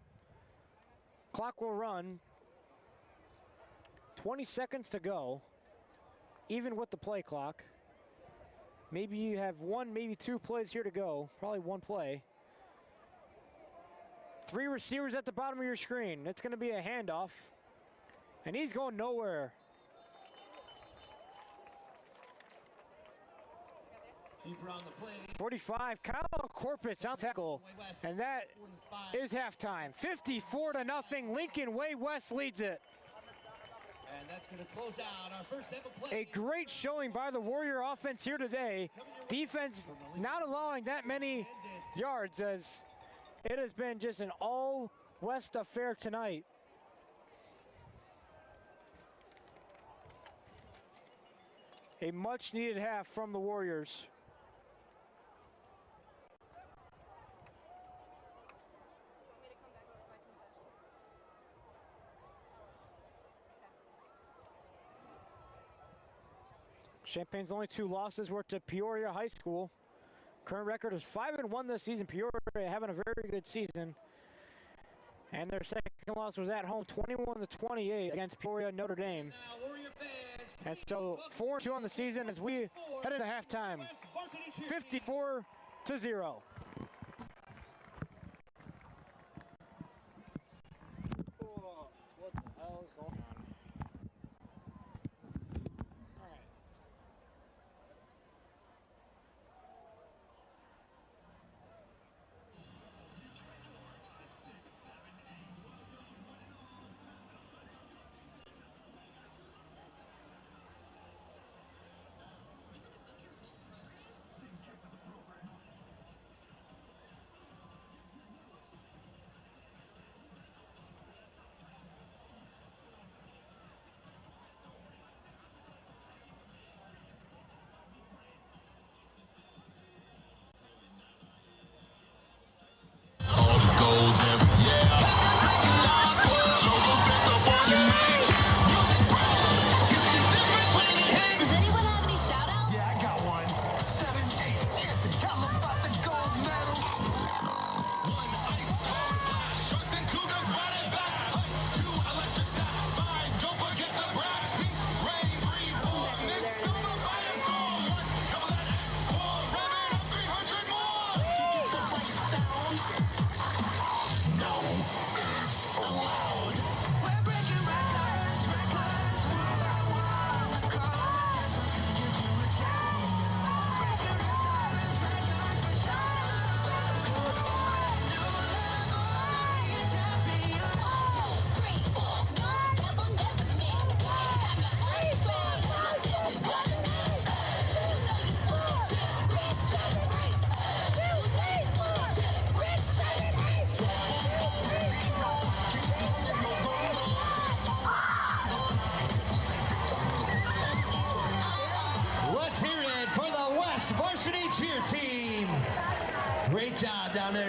Clock will run. 20 seconds to go, even with the play clock. Maybe you have one, maybe two plays here to go. Probably one play. 3 receivers at the bottom of your screen. It's going to be a handoff. And he's going nowhere. Keeper on the play. 45, Kyle Corpitz on tackle. And that is halftime. 54-0, Lincoln Way West leads it. And that's going to close out our first ever play. A great showing by the Warrior offense here today. Defense not allowing that many yards, as it has been just an all-West affair tonight. A much-needed half from the Warriors. Champaign's only 2 losses were to Peoria High School. Current record is 5-1 this season. Peoria having a very good season. And their second loss was at home, 21-28 against Peoria Notre Dame. And so 4-2 on the season as we head into halftime. 54-0. What the hell is going on?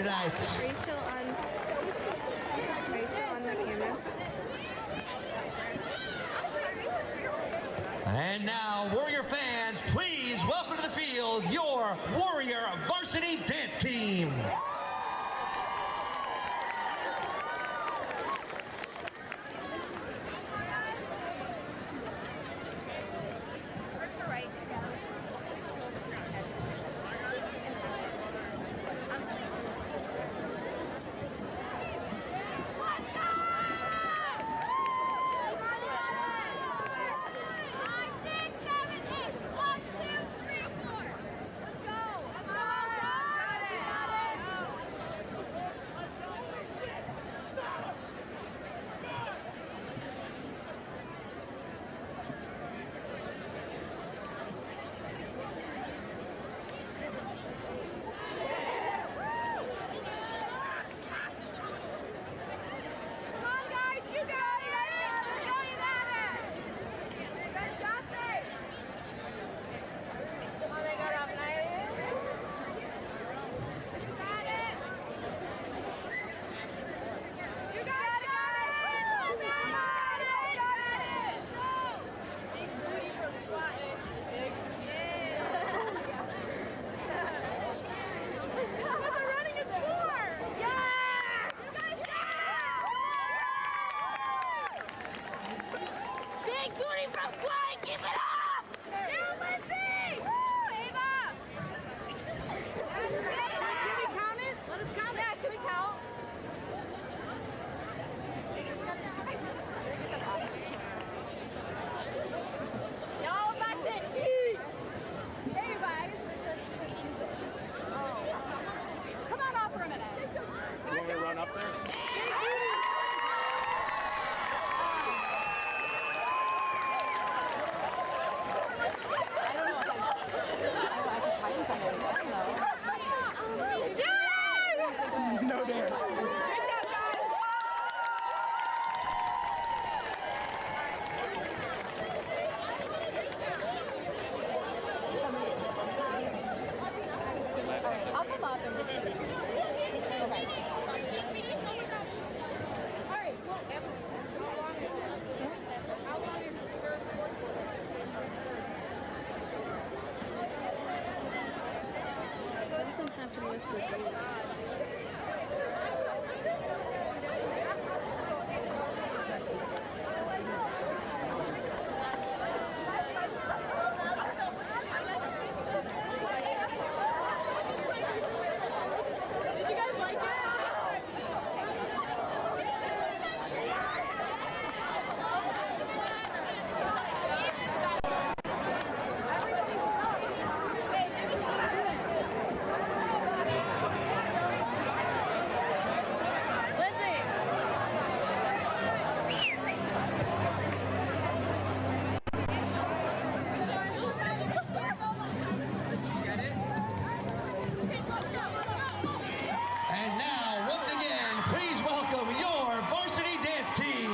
here tonight. Are you still on the camera? And now, Warrior fans, please welcome to the field your Warrior Varsity Dance Team. Something happened with the dates. And now, once again, please welcome your Varsity Dance Team.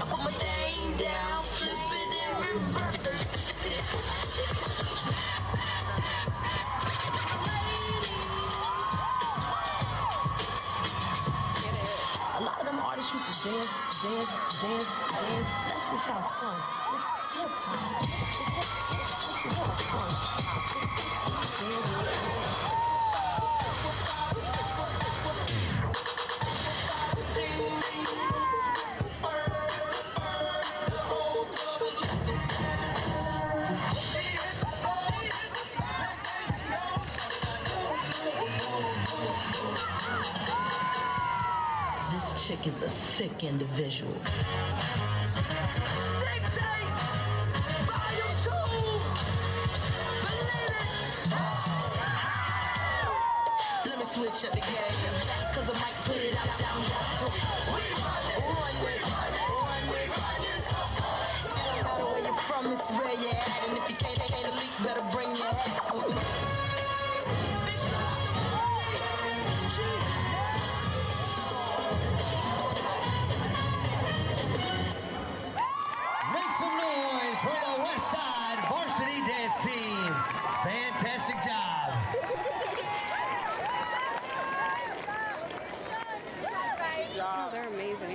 I love the dance team, guys. A lot of them artists used to dance. Let's just have fun. It's hip hop. Let's just have fun. Mike is a sick individual. Let me switch up the game, cause I might put it out down. Run this. No matter where you're from, it's where you're at. And if you can't leak, better bring your ass with me. Make some noise for the West Side Varsity Dance Team. Fantastic job. Oh, they're amazing.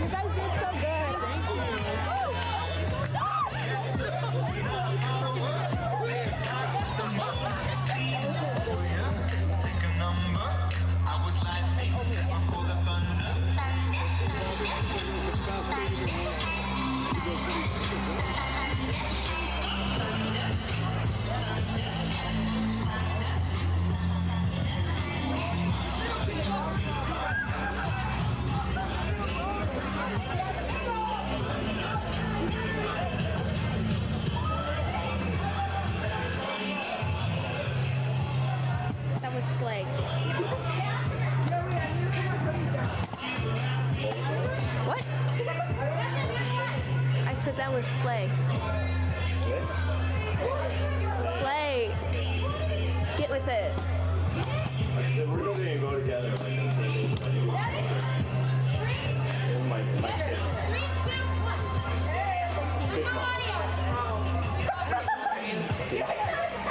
You guys did so good. Thank That was slay. What? I said that was slay. Slay. Get with it. We're going to go together. Like, my kids.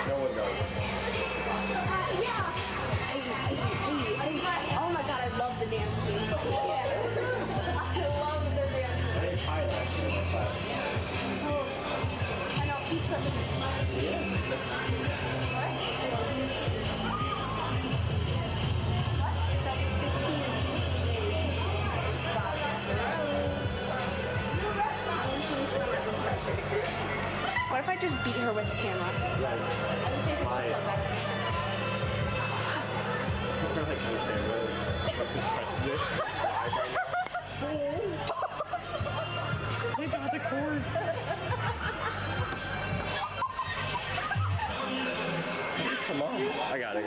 No one knows. Hey. Oh my god, I love the dance team. Yeah. I love their dance team. I didn't try last year in my class. I know, he's such a He is. What if I just beat her with the camera? Just presses it. I got the cord. Come on. I got it.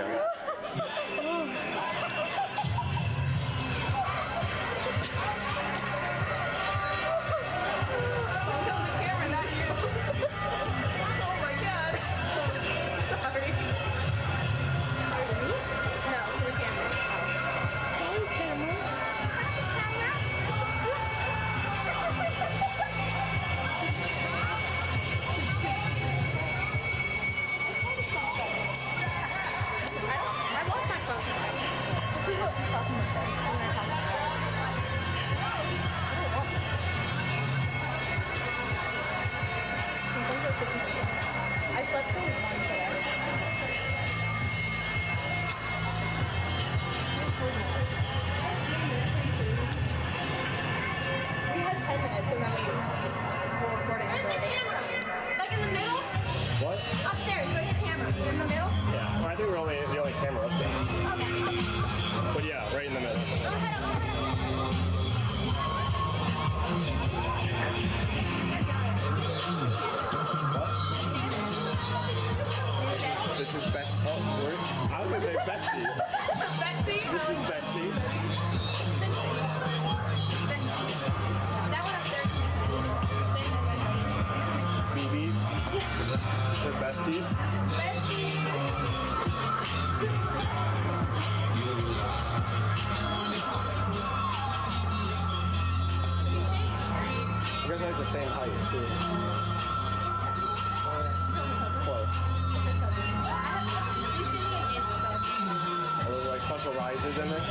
I slept till 1 today. We had 10 minutes and then we were recording for a day. Like in the middle? What? Upstairs, where's the camera? In the middle? Yeah. Well, I think we're the only camera up there. Okay. But yeah, right in the middle. Go ahead. This is Betsy. Oh, word. I was gonna say Betsy. Betsy? This is Betsy. That one up there. BBs. They're besties. You guys are like the same height too. Close. Are those like special risers in there?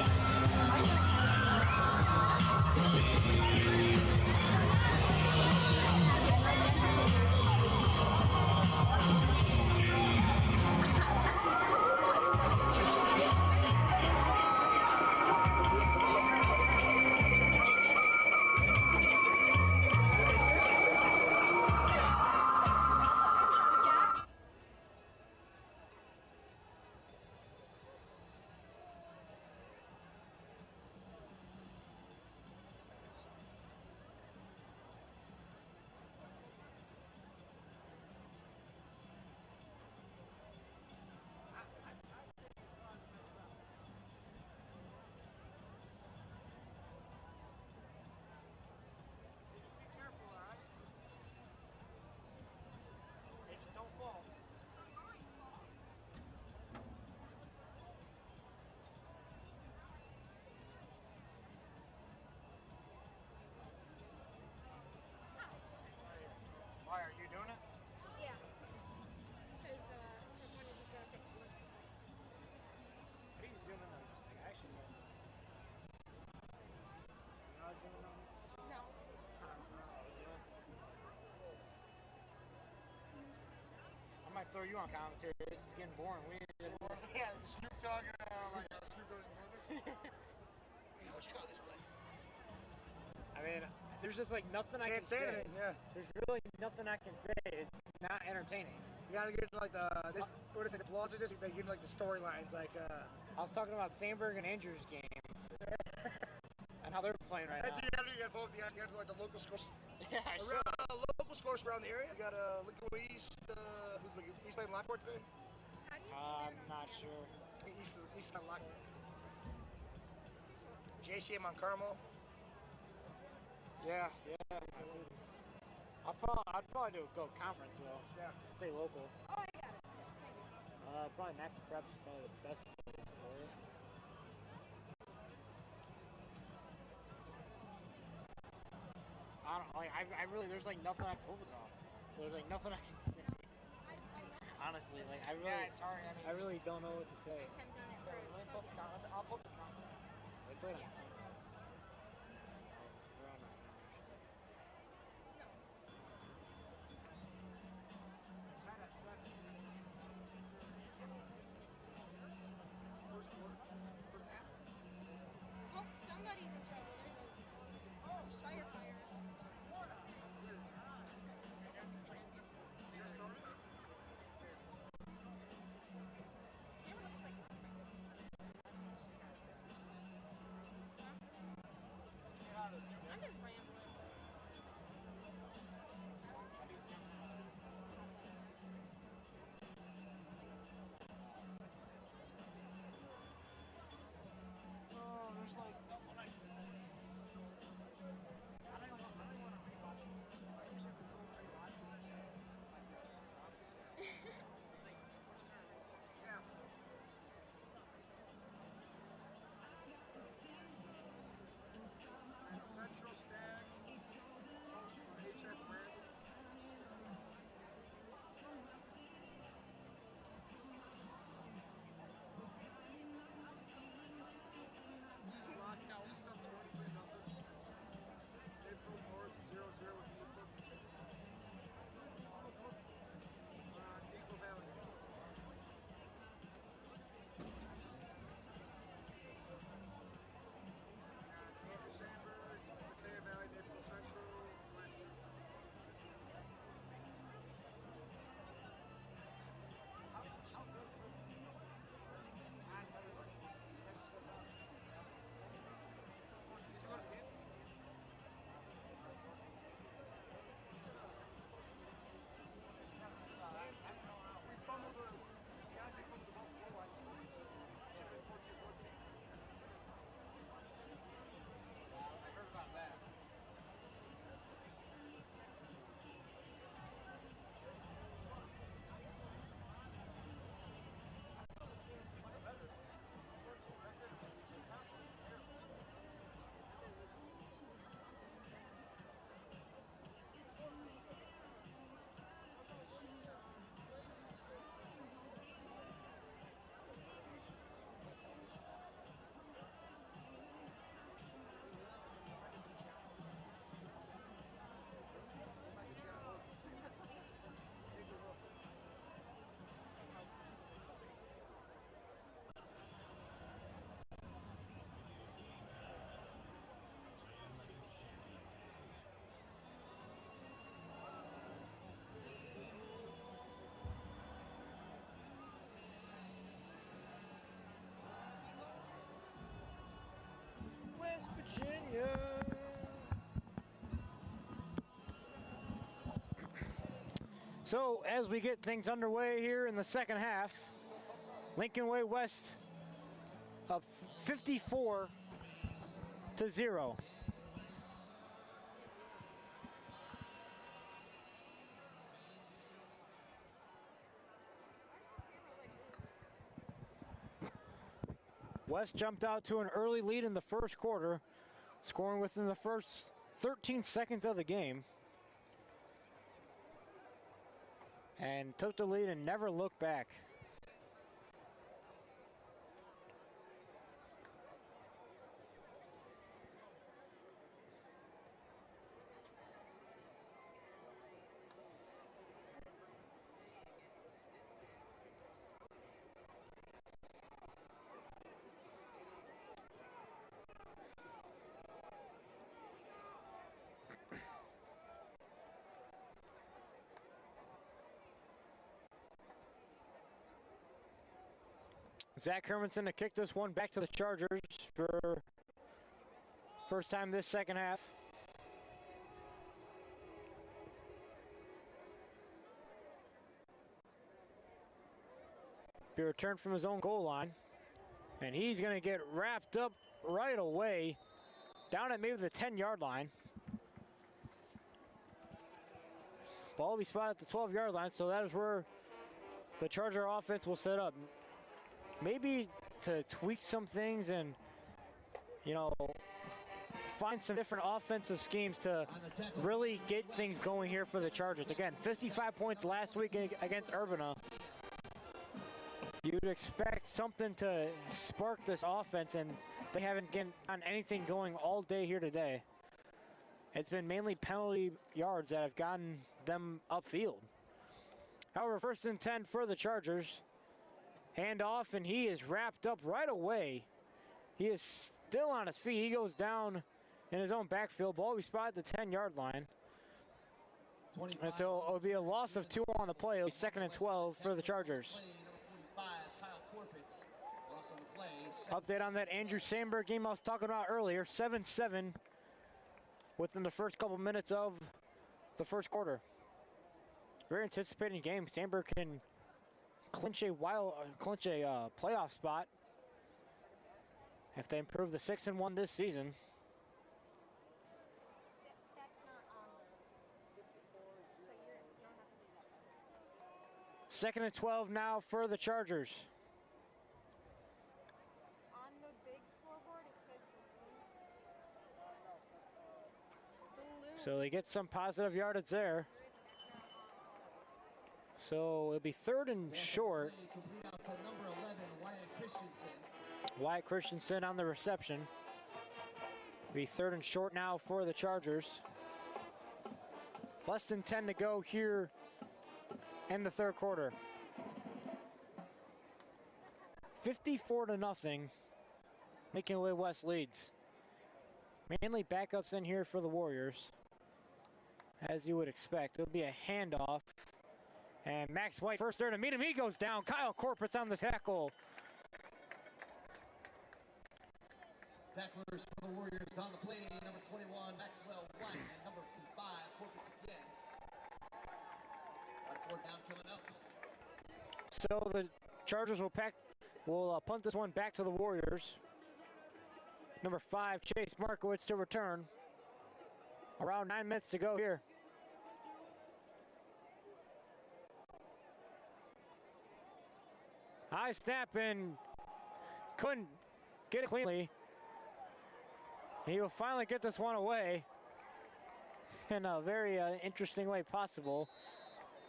might throw you on commentary. This is getting boring. We need to... Yeah, the Snoop Dogg, Snoop Dogg's in the Olympics. How much you call this play? I mean, there's just like nothing I can Can't say say. anything, yeah. There's really nothing I can say. It's not entertaining. You gotta get like this. What is it? The plots of this. They get like the storylines. Like I was talking about Sandberg and Andrews' game and how they're playing right that's now. you got both. You got like the local scores. Yeah, sure. Local scores around the area. You got Lincoln East. Who's like East playing Lockport today? I'm not sure. East on Lockport. JCM on Carmel. Yeah. I'd probably go conference though. Yeah. Say local. Oh, I got it. Thank you. Probably Max Prep's probably the best place for it. I don't like. I really there's like nothing I can focus off. There's like nothing I can say. Honestly, like I really. Yeah, it's hard. I mean, I really don't know what to say. I'll put the comment. They played on Sunday. They're on our First quarter. What's that? Oh, somebody's in trouble. There's a firefighter. Just started. It looks like it's I'm just rambling. Oh, there's like nothing I can say. I don't want to rewatch it. I wish I could go rewatch it. Yeah. And Central Stag. HF Bradley. East Lock. East up 23-0. April North 0-0 with Newport. Eagle Valley. Andrew Sandberg, Mateo Valley, Naperville Central, West Central. Did you go to the game? We fumbled the DeAndre fumbled the ball goal line scored. So it should have been 14-14. I heard about that. West Virginia. So as we get things underway here in the second half, Lincoln Way West up 54-0. West jumped out to an early lead in the first quarter, scoring within the first 13 seconds of the game, and took the lead and never looked back. Zach Hermanson to kick this one back to the Chargers for first time this second half. Be returned from his own goal line. And he's going to get wrapped up right away down at maybe the 10-yard line. Ball will be spotted at the 12-yard line, so that is where the Charger offense will set up. Maybe to tweak some things and, you know, find some different offensive schemes to really get things going here for the Chargers. Again, 55 points last week against Urbana. You'd expect something to spark this offense, and they haven't gotten anything going all day here today. It's been mainly penalty yards that have gotten them upfield. However, 1st and 10 for the Chargers. Hand off, and he is wrapped up right away. He is still on his feet. He goes down in his own backfield. Ball will be spotted at the 10-yard line. And so it'll be a loss of 2 on the play. It'll be 2nd and 12 for the Chargers. Update on that Andrew Sandberg game I was talking about earlier. 7-7 within the first couple minutes of the first quarter. Very anticipating game. Sandberg can clinch a playoff spot if they improve the 6-1 this season. That's not on the 54, so you don't have to do that. 2nd and 12 now for the Chargers. On the big scoreboard, it says balloon. So they get some positive yardage there. So it'll be 3rd and short. Wyatt Christensen on the reception. It'll be 3rd and short now for the Chargers. Less than 10 to go here in the 3rd quarter. 54-0. Making away West leads. Mainly backups in here for the Warriors, as you would expect. It'll be a handoff. And Max White first there to meet him. He goes down. Kyle Corpus on the tackle. Tacklers for the Warriors on the play. Number 21, Maxwell White, and number 5, Corpus again. 4th down coming up. So the Chargers will punt this one back to the Warriors. Number 5, Chase Markowitz to return. Around 9 minutes to go here. High snap and couldn't get it cleanly. He will finally get this one away in a very interesting way possible.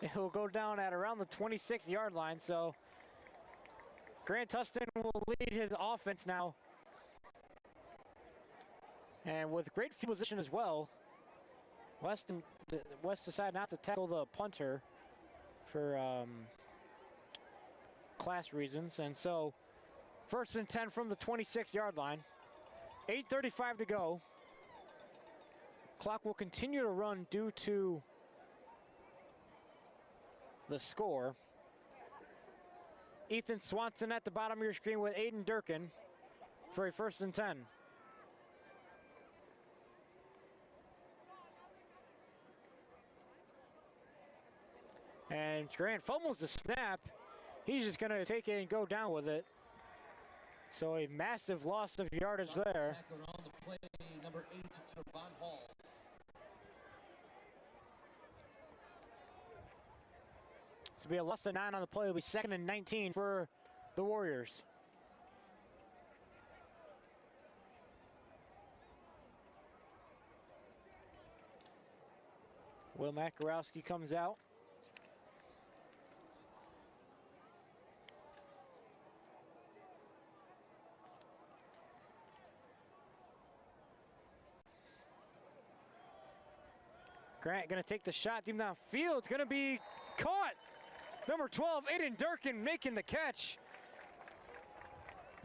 It will go down at around the 26-yard line, so Grant Tustin will lead his offense now. And with great field position as well, West decided not to tackle the punter for class reasons, and so 1st and 10 from the 26-yard line. 8:35 to go. Clock will continue to run due to the score. Ethan Swanson at the bottom of your screen with Aiden Durkin for a 1st and 10. And Grant fumbles the snap. He's just going to take it and go down with it. So a massive loss of yardage there. On the play, number 8, Trevon Hall. This will be a loss of 9 on the play. It'll be 2nd and 19 for the Warriors. Will Makarowski comes out. Grant gonna take the shot deep downfield. It's gonna be caught. Number 12, Aiden Durkin making the catch.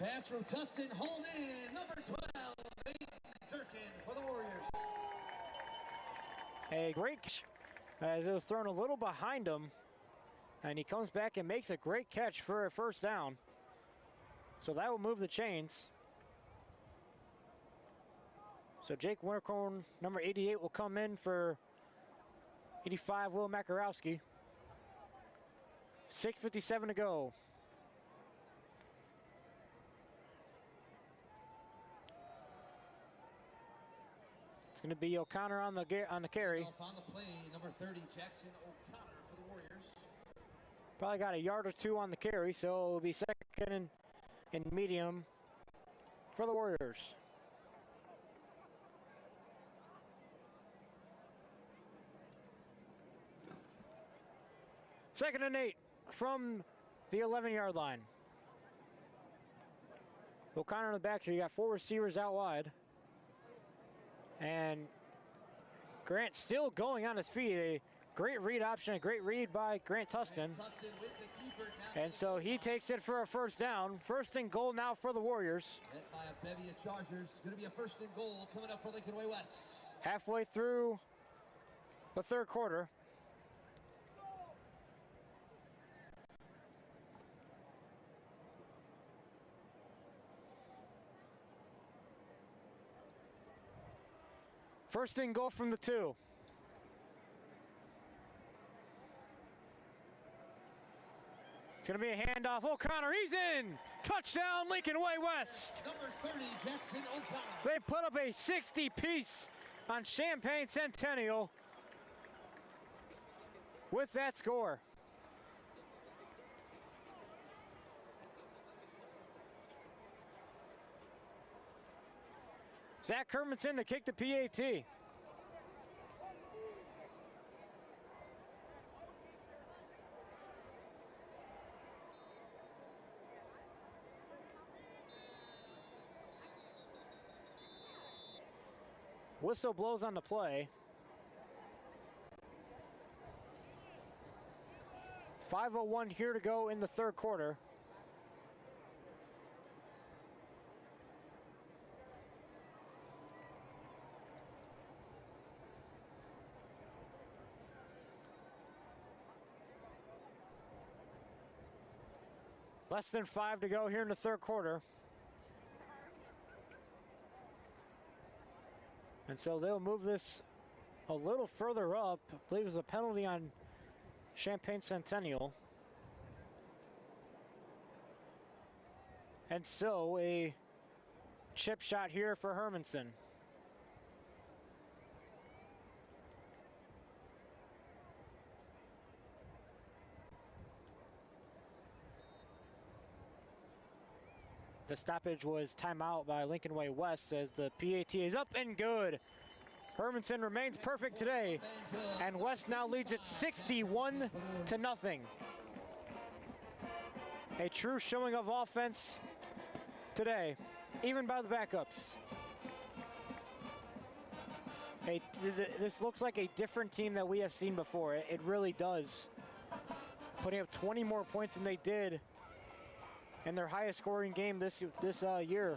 Pass from Tustin, hold in. Number 12, Aiden Durkin for the Warriors. A great catch as it was thrown a little behind him. And he comes back and makes a great catch for a 1st down. So that will move the chains. So Jake Wintercorn, number 88, will come in for 85, Will Makarowski. 6:57 to go. It's going to be O'Connor on the carry. On the play, number 30, Jackson O'Connor for the Warriors. Probably got a yard or two on the carry, so it'll be second and medium for the Warriors. Second and 8 from the 11-yard line. O'Connor in the back here. You got 4 receivers out wide. And Grant still going on his feet. A great read option, a great read by Grant Tustin. And so he takes it for a first down. First and goal now for the Warriors. Met by a bevy of Chargers. It's going to be a first and goal coming up for Lincoln Way West. Halfway through the third quarter. First and goal from the 2. It's going to be a handoff. O'Connor, he's in! Touchdown, Lincoln Way West! Number 30, Jackson O'Connor. They put up a 60-piece on Champaign Centennial with that score. Zach Kermanson to kick the PAT. Whistle blows on the play. 5:01 here to go in the third quarter. Less than 5 to go here in the third quarter. And so they'll move this a little further up. I believe it was a penalty on Champaign Centennial. And so a chip shot here for Hermanson. The stoppage was timeout by Lincoln Way West as the PAT is up and good. Hermanson remains perfect today, and West now leads it 61-0. A true showing of offense today, even by the backups. This looks like a different team that we have seen before. It really does. Putting up 20 more points than they did in their highest scoring game this year.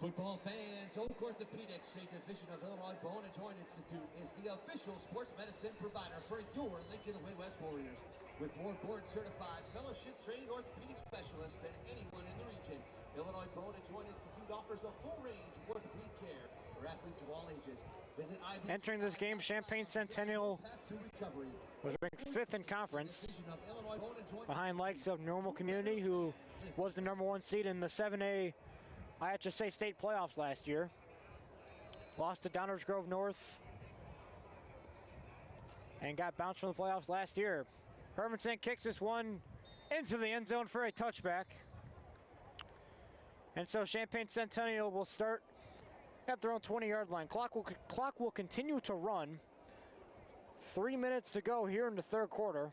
Football fans, Oak Orthopedics, a division of Illinois Bone and Joint Institute, is the official sports medicine provider for your Lincoln Way West Warriors. With more board-certified, fellowship-trained orthopedic specialists than anyone in the region, Illinois Bone and Joint Institute offers a full range of orthopedic care for athletes of all ages. Visit Entering this game, Champaign Centennial was ranked 5th in conference, behind likes of Normal Community, who was the #1 seed in the 7A IHSA state playoffs last year. Lost to Downers Grove North and got bounced from the playoffs last year. Hermanson kicks this one into the end zone for a touchback. And so Champaign Centennial will start at their own 20-yard line. Clock will continue to run. 3 minutes to go here in the third quarter.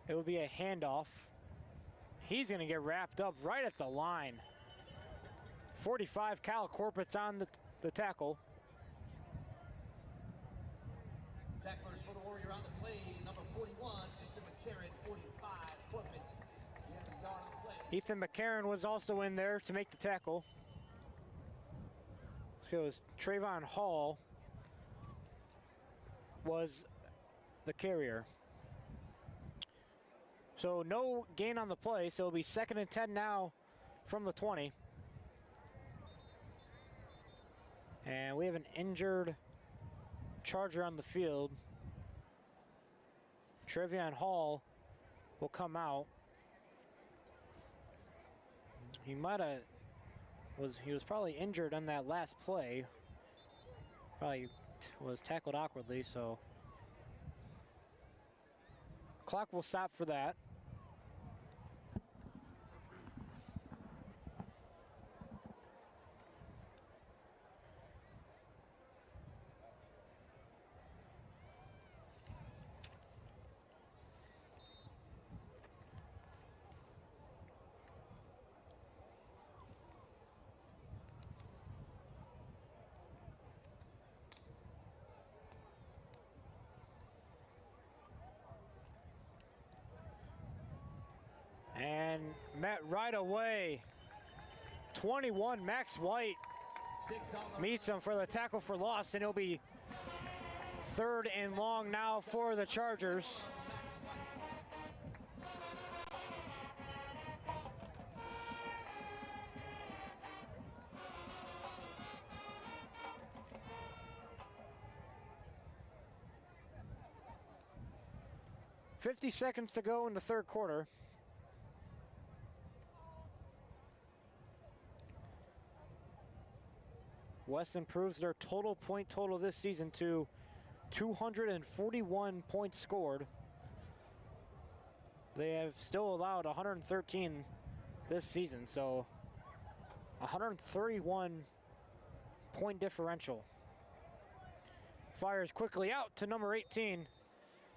It will be a handoff. He's going to get wrapped up right at the line. 45, Cal Corpet's on the tackle. Tacklers for the Warrior on the play, number 41, Ethan McCarron, 45, Corpus. Ethan McCarron was also in there to make the tackle. So it was Trayvon Hall was the carrier. So no gain on the play, so it'll be 2nd and 10 now from the 20. And we have an injured Charger on the field. Trayvon Hall will come out. He was probably injured on that last play. Probably was tackled awkwardly, so clock will stop for that. And met right away. 21, Max White meets him for the tackle for loss, and it'll be 3rd and long now for the Chargers. $50 seconds to go in the 3rd quarter. West improves their point total this season to 241 points scored. They have still allowed 113 this season, so 131 point differential. Fires quickly out to number 18.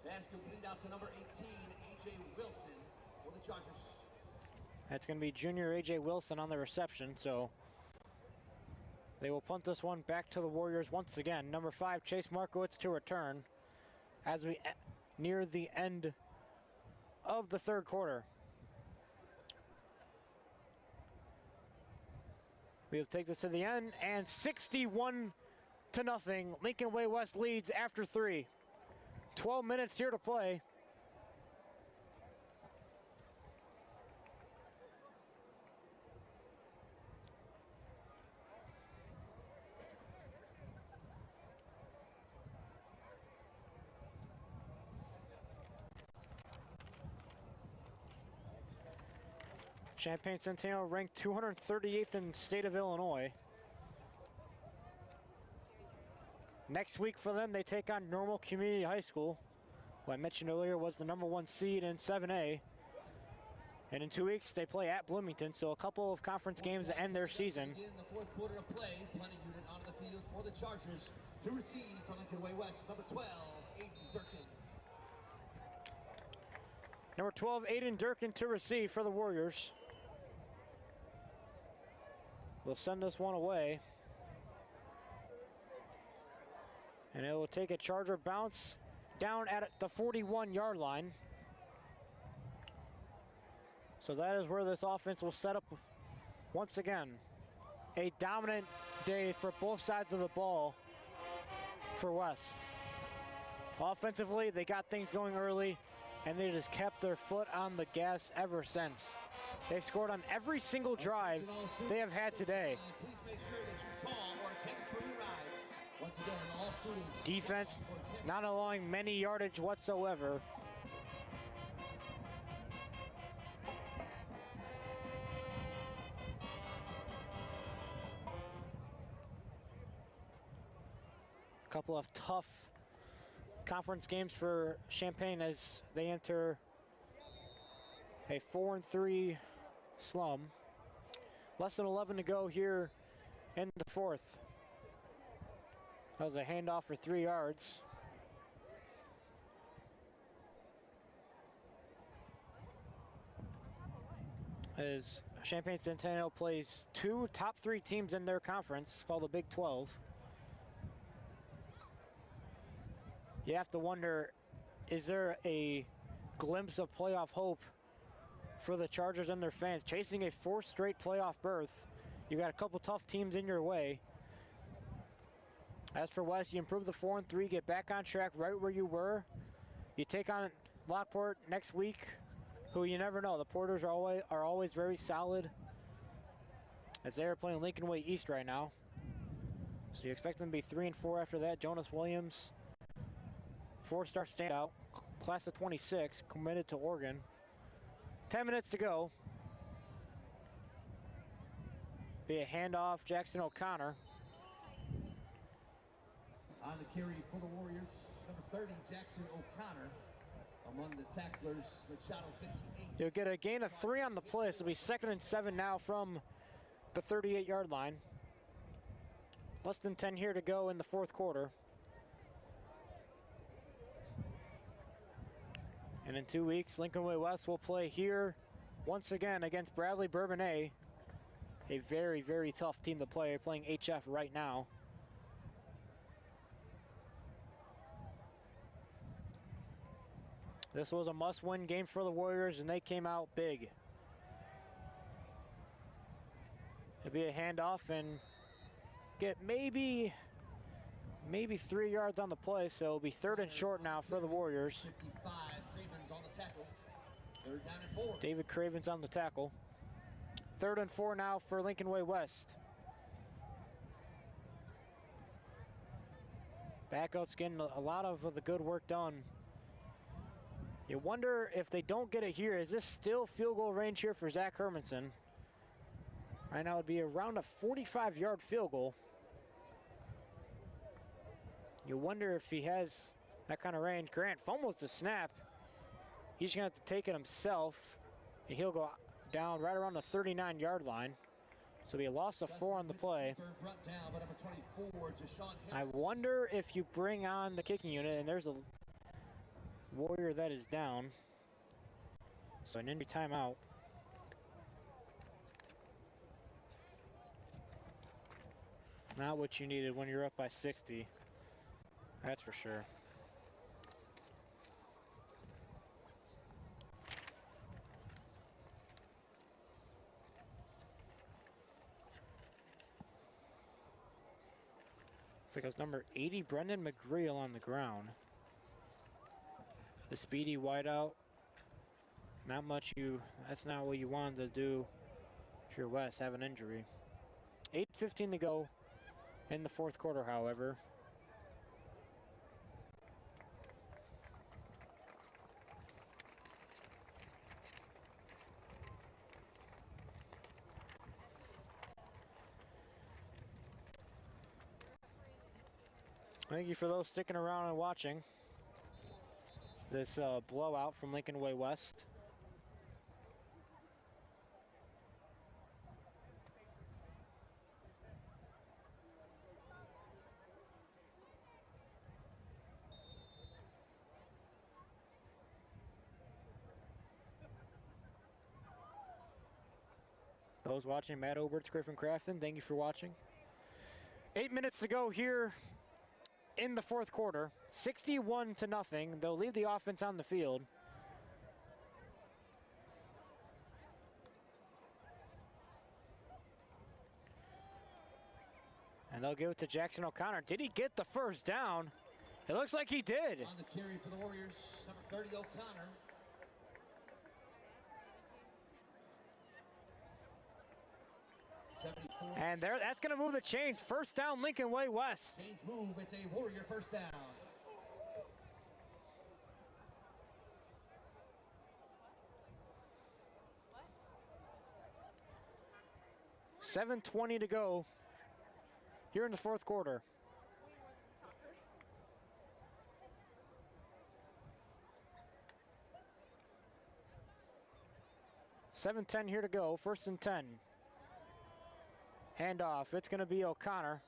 Pass complete out to number 18, A.J. Wilson for the Chargers. That's going to be junior A.J. Wilson on the reception, so they will punt this one back to the Warriors once again. Number 5, Chase Markowitz to return as we near the end of the 3rd quarter. We'll take this to the end, and 61-0. Lincoln Way West leads after 3. 12 minutes here to play. Champaign Centennial ranked 238th in the state of Illinois. Next week for them, they take on Normal Community High School, who I mentioned earlier was the number 1 seed in 7A. And in 2 weeks, they play at Bloomington, so a couple of conference games to end their season. In the 4th quarter of play, punting unit on the field for the Chargers to receive from Lincoln Way West, number 12, Aiden Durkin. Number 12, Aiden Durkin to receive for the Warriors. We'll send this one away. And it will take a Charger bounce down at the 41-yard line. So that is where this offense will set up once again. A dominant day for both sides of the ball for West. Offensively, they got things going early, and they just kept their foot on the gas ever since. They've scored on every single drive they have had today. Defense not allowing many yardage whatsoever. A couple of tough conference games for Champaign as they enter a 4-3 slum. Less than 11 to go here in the 4th. That was a handoff for 3 yards. As Champaign Centennial plays 2 top 3 teams in their conference called the Big 12. You have to wonder, is there a glimpse of playoff hope for the Chargers and their fans? Chasing a 4th straight playoff berth, you got a couple tough teams in your way. As for West, you improve the 4-3, get back on track right where you were. You take on Lockport next week, who you never know. The Porters are always very solid, as they are playing Lincoln Way East right now. So you expect them to be 3-4 after that. Jonas Williams, 4-star standout, class of 26, committed to Oregon. 10 minutes to go. Be a handoff, Jackson O'Connor. On the carry for the Warriors, number 30, Jackson O'Connor. Among the tacklers, Machado 58. You'll get a gain of 3 on the play, so it'll be 2nd and 7 now from the 38-yard line. Less than 10 here to go in the 4th quarter. And in 2 weeks, Lincoln Way West will play here once again against Bradley Bourbonnais, a very, very tough team to play, playing HF right now. This was a must-win game for the Warriors, and they came out big. It'll be a handoff and get maybe 3 yards on the play, so it'll be 3rd and short now for the Warriors. 55, Cravens on the tackle. 3rd down and 4. David Cravens on the tackle. 3rd and 4 now for Lincoln Way West. Backups getting a lot of the good work done. You wonder if they don't get it here, is this still field goal range here for Zach Hermanson? Right now it would be around a 45-yard field goal. You wonder if he has that kind of range. Grant fumbles the snap. He's going to have to take it himself, and he'll go down right around the 39-yard line. So it'll be a loss of 4 on the play. I wonder if you bring on the kicking unit, and there's a Warrior that is down. So an injury timeout. Not what you needed when you're up by 60. That's for sure. Looks like it was number 80, Brendan McGreal, on the ground. The speedy wideout. Not much that's not what you wanted to do if you're West, have an injury. 8:15 to go in the 4th quarter, however. Thank you for those sticking around and watching this blowout from Lincoln Way West. Those watching, Matt Oberts, Griffin Crafton, thank you for watching. 8 minutes to go here in the 4th quarter. 61-0. They'll leave the offense on the field. And they'll give it to Jackson O'Connor. Did he get the first down? It looks like he did. On the carry for the Warriors, number 30, O'Connor. And that's going to move the chains. First down, Lincoln Way West. Chains move. It's a Warrior first down. $7:20 to go here in the 4th quarter. $7:10 here to go. 1st and 10. Handoff. It's going to be O'Connor.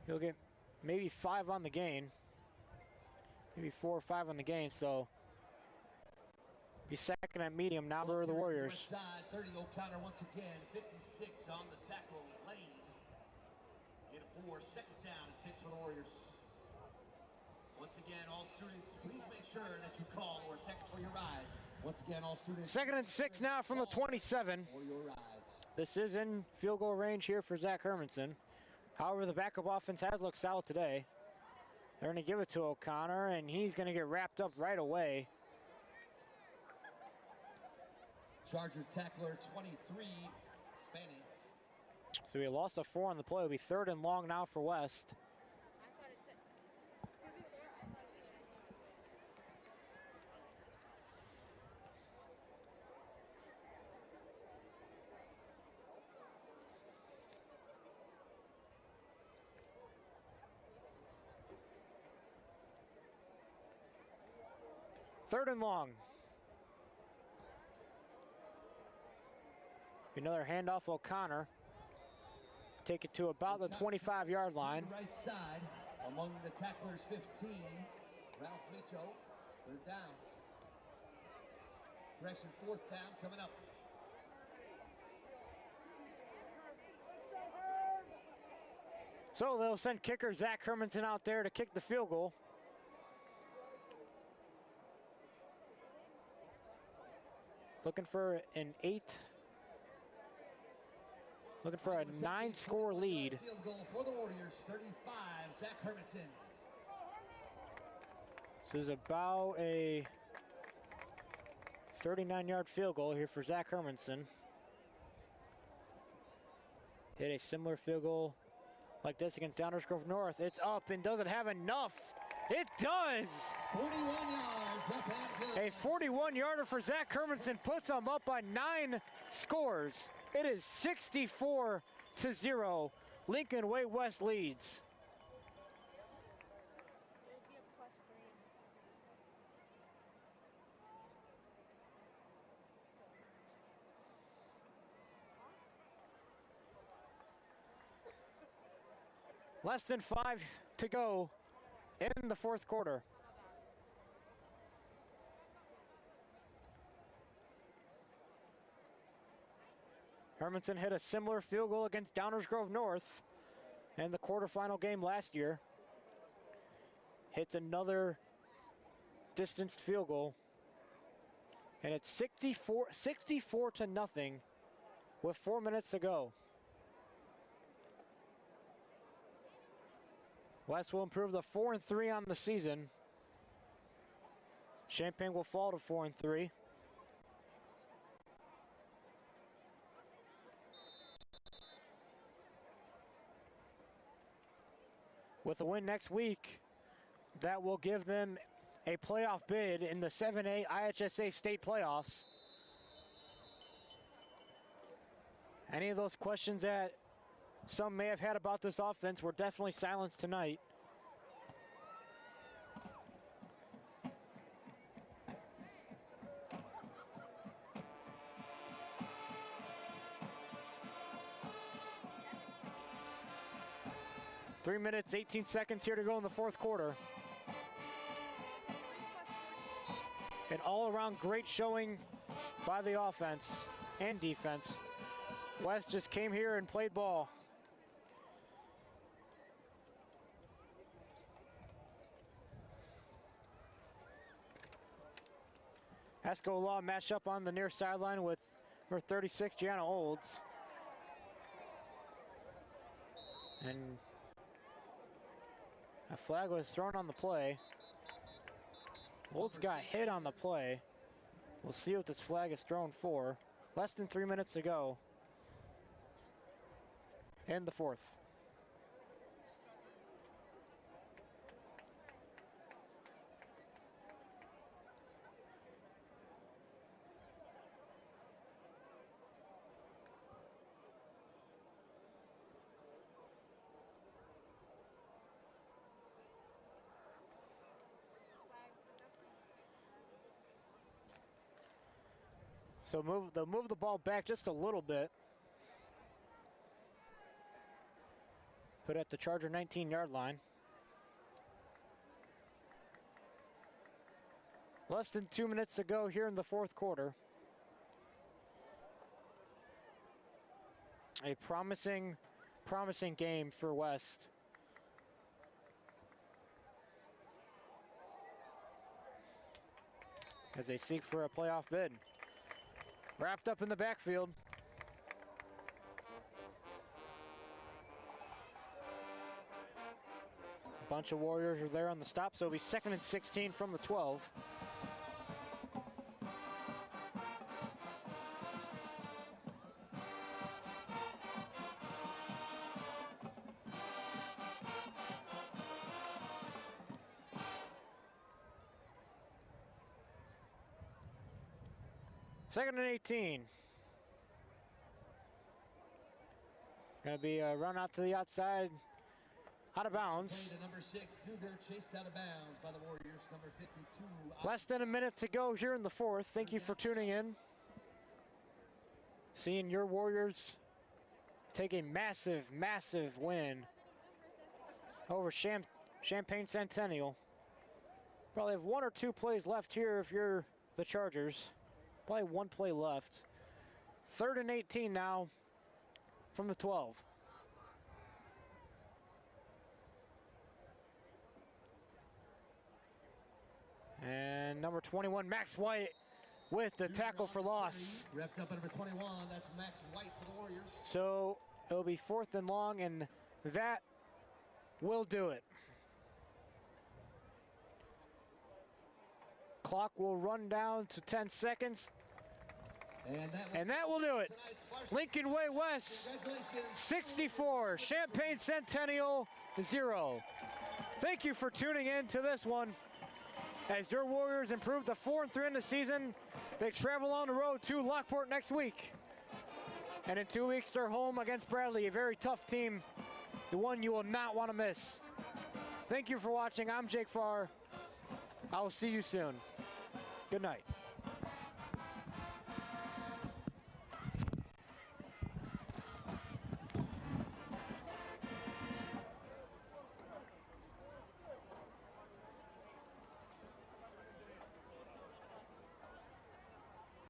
He'll get maybe 5 on the gain. Maybe 4 or 5 on the gain. So Be second at medium now for the Warriors. Side, 30 O'Connor once again, 56 on the tackle lane. In a 4, second down and 6 for the Warriors. Once again, all students, please make sure that you call or text for your rides. Once again, all students. Second and 6 now from the 27. For your rides. This is in field goal range here for Zach Hermanson. However, the backup offense has looked solid today. They're going to give it to O'Connor, and he's going to get wrapped up right away. Charger tackler 23, Fanning. So he lost a 4 on the play. It'll be 3rd and long now for West. Third and long. Another handoff, O'Connor. Take it to about the 25-yard line. Right side, among the tacklers, 15. Ralph Mitchell, 3rd down. Correction, 4th down coming up. So they'll send kicker Zach Hermanson out there to kick the field goal. Looking for an 9-score lead. Field goal for the Warriors, 35, Zach Hermanson. This is about a 39-yard field goal here for Zach Hermanson. Hit a similar field goal like this against Downers Grove North. It's up and doesn't have enough. It does! 41 yards, up and good. A 41-yarder for Zach Hermanson puts them up by 9 scores. It is 64-0. Lincoln Way West leads. Less than 5 to go in the 4th quarter. Hermanson hit a similar field goal against Downers Grove North in the quarterfinal game last year. Hits another distanced field goal. And it's 64-0 with 4 minutes to go. West will improve to 4-3 on the season. Champaign will fall to 4-3. With a win next week, that will give them a playoff bid in the 7A IHSA state playoffs. Any of those questions that some may have had about this offense were definitely silenced tonight. Three minutes, 18 seconds here to go in the 4th quarter. An all-around great showing by the offense and defense. West just came here and played ball. Esco Law matched up on the near sideline with number 36, Gianna Olds. And a flag was thrown on the play. Olds got hit on the play. We'll see what this flag is thrown for. Less than 3 minutes to go in the 4th. So they'll move the ball back just a little bit. Put it at the Charger 19-yard line. Less than 2 minutes to go here in the fourth quarter. A promising game for West. As they seek for a playoff bid. Wrapped up in the backfield. A bunch of Warriors are there on the stop, so it'll be 2nd and 16 from the 12. Second and 18. Gonna be a run out to the outside, out of bounds. Number 6, Cougar, chased out of bounds by the Warriors. Number 52. Less than a minute to go here in the fourth. Thank you for tuning in. Seeing your Warriors take a massive, massive win over Champaign Centennial. Probably have 1 or 2 plays left here if you're the Chargers. Probably 1 play left. 3rd and 18 now from the 12. And number 21, Max White, with the tackle for loss. Wrapped up at number 21, that's Max White for the Warriors. So it'll be 4th and long, and that will do it. Clock will run down to 10 seconds. And that will do it. Lincoln Way West 64, Champaign Centennial 0. Thank you for tuning in to this one. As your Warriors improve to 4-3 in the season, they travel on the road to Lockport next week. And in 2 weeks, they're home against Bradley, a very tough team, the one you will not want to miss. Thank you for watching. I'm Jake Farr. I will see you soon. Good night.